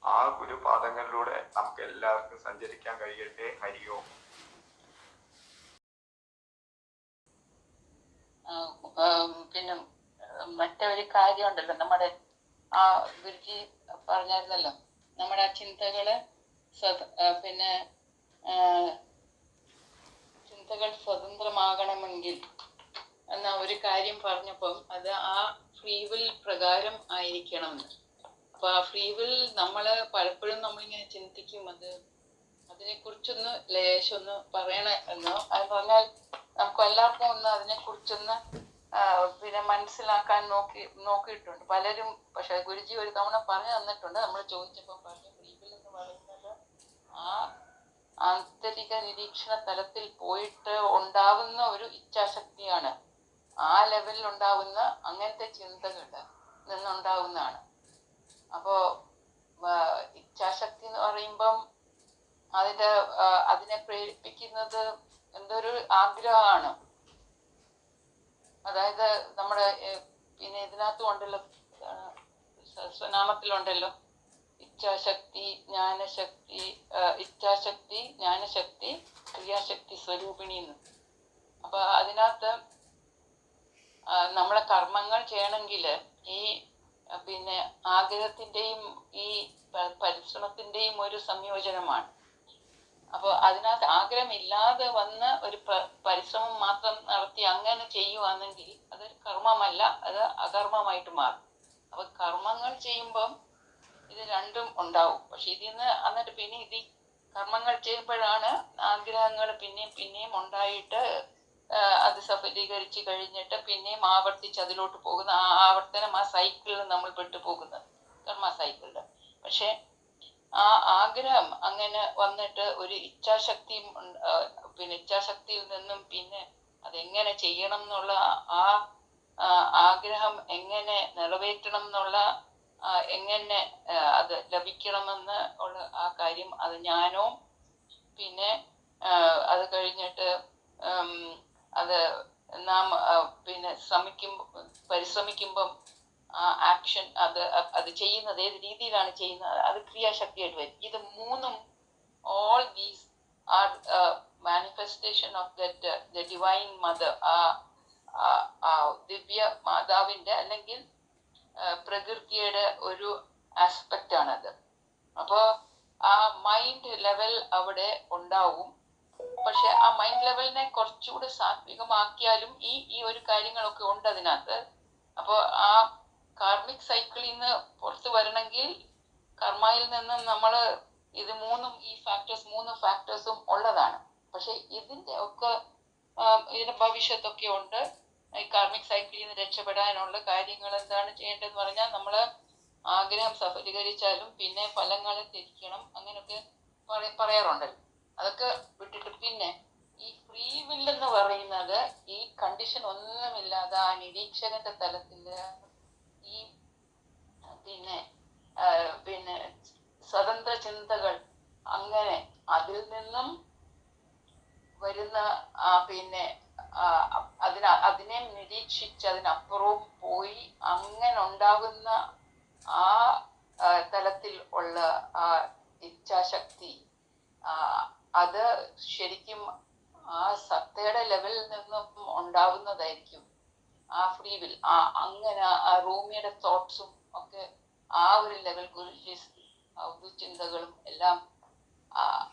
ആ ഗുരുപാദങ്ങളിലൂടെ നമുക്ക് എല്ലാവർക്കും സഞ്ചരിക്കാൻ കഴിയട്ടെ. ഹരിയോം. പിന്നെ മറ്റൊരു കാര്യമുണ്ടല്ലോ, നമ്മുടെ ആ ഗുരുജി പറഞ്ഞായിരുന്നല്ലോ, നമ്മുടെ ആ ചിന്തകള് ചിന്തകൾ സ്വതന്ത്രമാകണമെങ്കിൽ എന്ന ഒരു കാര്യം പറഞ്ഞപ്പം അത് ആ ഫ്രീ വിൽ പ്രകാരം ആയിരിക്കണമെന്ന്. അപ്പൊ ആ ഫ്രീ വിൽ നമ്മള് പലപ്പോഴും നമ്മളിങ്ങനെ ചിന്തിക്കും, അതിനെക്കുറിച്ചൊന്ന് ലേശമൊന്ന് പറയണമെന്നോ, അത് പറഞ്ഞാൽ നമുക്ക് എല്ലാവർക്കും ഒന്ന് അതിനെക്കുറിച്ചൊന്ന് മനസ്സിലാക്കാൻ നോക്കിയിട്ടുണ്ട് പലരും. പക്ഷെ ഗുരുജി ഒരു തവണ പറഞ്ഞു തന്നിട്ടുണ്ട്. നമ്മൾ ചോദിച്ചപ്പോൾ പറഞ്ഞു, ഫ്രീ വിൽ എന്ന് പറയുന്നത് ആ ആന്തരിക നിരീക്ഷണ തലത്തിൽ പോയിട്ട് ഉണ്ടാവുന്ന ഒരു ഇച്ഛാശക്തിയാണ്. ആ ലെവലിൽ ഉണ്ടാവുന്ന അങ്ങനത്തെ ചിന്തകളുടെ നിന്നുണ്ടാവുന്നതാണ്. അപ്പോ ഇച്ഛാശക്തി എന്ന് പറയുമ്പം അതിനെ പ്രേരിപ്പിക്കുന്നത് എന്തൊരു ആഗ്രഹമാണ്. അതായത് നമ്മുടെ പിന്നെ ഇതിനകത്തും ഉണ്ടല്ലോ, സഹസ്രനാമത്തിലുണ്ടല്ലോ, ഇച്ഛാശക്തി, ജ്ഞാനശക്തി, ക്രിയാശക്തി സ്വരൂപിണി എന്ന്. അപ്പൊ അതിനകത്ത് നമ്മളെ കർമ്മങ്ങൾ ചെയ്യണമെങ്കിൽ ഈ പിന്നെ ആഗ്രഹത്തിന്റെയും ഈ പരിശ്രമത്തിന്റെയും ഒരു സംയോജനമാണ്. അപ്പൊ അതിനകത്ത് ആഗ്രഹമില്ലാതെ വന്ന് ഒരു പരിശ്രമം മാത്രം നടത്തി അങ്ങനെ ചെയ്യുവാണെങ്കിൽ അതൊരു കർമ്മമല്ല, അത് അകർമ്മമായിട്ട് മാറും. അപ്പൊ കർമ്മങ്ങൾ ചെയ്യുമ്പം ഇത് രണ്ടും ഉണ്ടാവും. പക്ഷെ ഇതിന്ന് എന്നിട്ട് പിന്നെ കർമ്മങ്ങൾ ചെയ്യുമ്പോഴാണ് ആഗ്രഹങ്ങൾ പിന്നെയും ഉണ്ടായിട്ട് അത് സഫലീകരിച്ച് കഴിഞ്ഞിട്ട് പിന്നെയും ആവർത്തിച്ച് അതിലോട്ട് പോകുന്ന ആ ആവർത്തനം, ആ സൈക്കിളിൽ നമ്മൾ പെട്ടുപോകുന്നത്, കർമ്മ സൈക്കിളിൽ. പക്ഷെ ആ ആഗ്രഹം അങ്ങനെ വന്നിട്ട് ഒരു ഇച്ഛാശക്തിയും പിന്നെ ഇച്ഛാശക്തിയിൽ നിന്നും പിന്നെ അതെങ്ങനെ ചെയ്യണം എന്നുള്ള ആ ആഗ്രഹം എങ്ങനെ നിറവേറ്റണം എന്നുള്ള എങ്ങനെ അത് ലഭിക്കണമെന്ന് ഉള്ള ആ കാര്യം, അത് ജ്ഞാനവും പിന്നെ അത് കഴിഞ്ഞിട്ട് അത് നാം പിന്നെ പരിശ്രമിക്കുമ്പം ആ ആക്ഷൻ അത് ചെയ്യുന്നത് ഏത് രീതിയിലാണ് ചെയ്യുന്നത്, അത് ക്രിയാശക്തിയായിട്ട് വരും. ഇത് മൂന്നും, all these are manifestation of the divine mother, ആ ദിവ്യ മാതാവിന്റെ അല്ലെങ്കിൽ പ്രകൃതിയുടെ ഒരു ആസ്പെക്റ്റ് ആണത്. അപ്പോൾ ആ മൈൻഡ് ലെവൽ അവിടെ ഉണ്ടാവും. പക്ഷെ ആ മൈൻഡ് ലെവലിനെ കുറച്ചുകൂടെ സാത്വികമാക്കിയാലും ഈ ഒരു കാര്യങ്ങളൊക്കെ ഉണ്ട് അതിനകത്ത്. അപ്പോൾ ആ കാർമിക് സൈക്കിളിൽ നിന്ന് പുറത്തു വരണമെങ്കിൽ കർമ്മയിൽ നിന്നും നമ്മൾ ഇത് മൂന്ന് ഫാക്ടേഴ്സും ഉള്ളതാണ്. പക്ഷെ ഇതിന്റെ ഒക്കെ ഇതിന്റെ ഭവിഷ്യത്തൊക്കെ ഉണ്ട്. ഈ കാർമിക് സൈക്കിളിൽ നിന്ന് രക്ഷപ്പെടാനുള്ള കാര്യങ്ങൾ എന്താണ് ചെയ്യേണ്ടതെന്ന് പറഞ്ഞാൽ, നമ്മൾ ആഗ്രഹം സഫലീകരിച്ചാലും പിന്നെ ഫലങ്ങൾ ത്യജിക്കണം, അങ്ങനെയൊക്കെ പറയാറുണ്ടല്ലോ. അതൊക്കെ വിട്ടിട്ട് പിന്നെ ഈ ഫ്രീ വിൽ എന്ന് പറയുന്നത് ഈ കണ്ടീഷൻ ഒന്നുമില്ലാതെ ആ നിരീക്ഷകന്റെ തലത്തില് ഈ പിന്നെ സ്വതന്ത്ര ചിന്തകൾ അങ്ങനെ അതിൽ നിന്നും വരുന്ന പിന്നെ അതിനെ നിരീക്ഷിച്ച് അതിനപ്പുറവും പോയി അങ്ങനെ ഉണ്ടാകുന്ന ആ തലത്തിൽ ഉള്ള ആ ഇച്ഛാശക്തി, അത് ശരിക്കും ആ സത്തയുടെ ലെവലിൽ നിന്നും ഉണ്ടാവുന്നതായിരിക്കും. ആ ഫ്രീ വിൽ അങ്ങനെ ആ റൂമിയുടെ തോട്ട്സും ഒക്കെ ആ ഒരു ലെവൽ, ചിന്തകളും എല്ലാം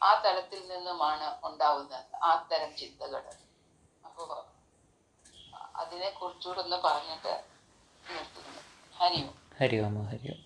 ആ തലത്തിൽ നിന്നുമാണ് ഉണ്ടാവുന്നത്, ആ തരം ചിന്തകൾ. അപ്പോൾ അതിനെ കുറിച്ചുകൂടെ ഒന്ന് പറഞ്ഞിട്ട് നിർത്തുന്നു. ഹരി ഓം. ഹരി ഓം. ഹരി ഓം.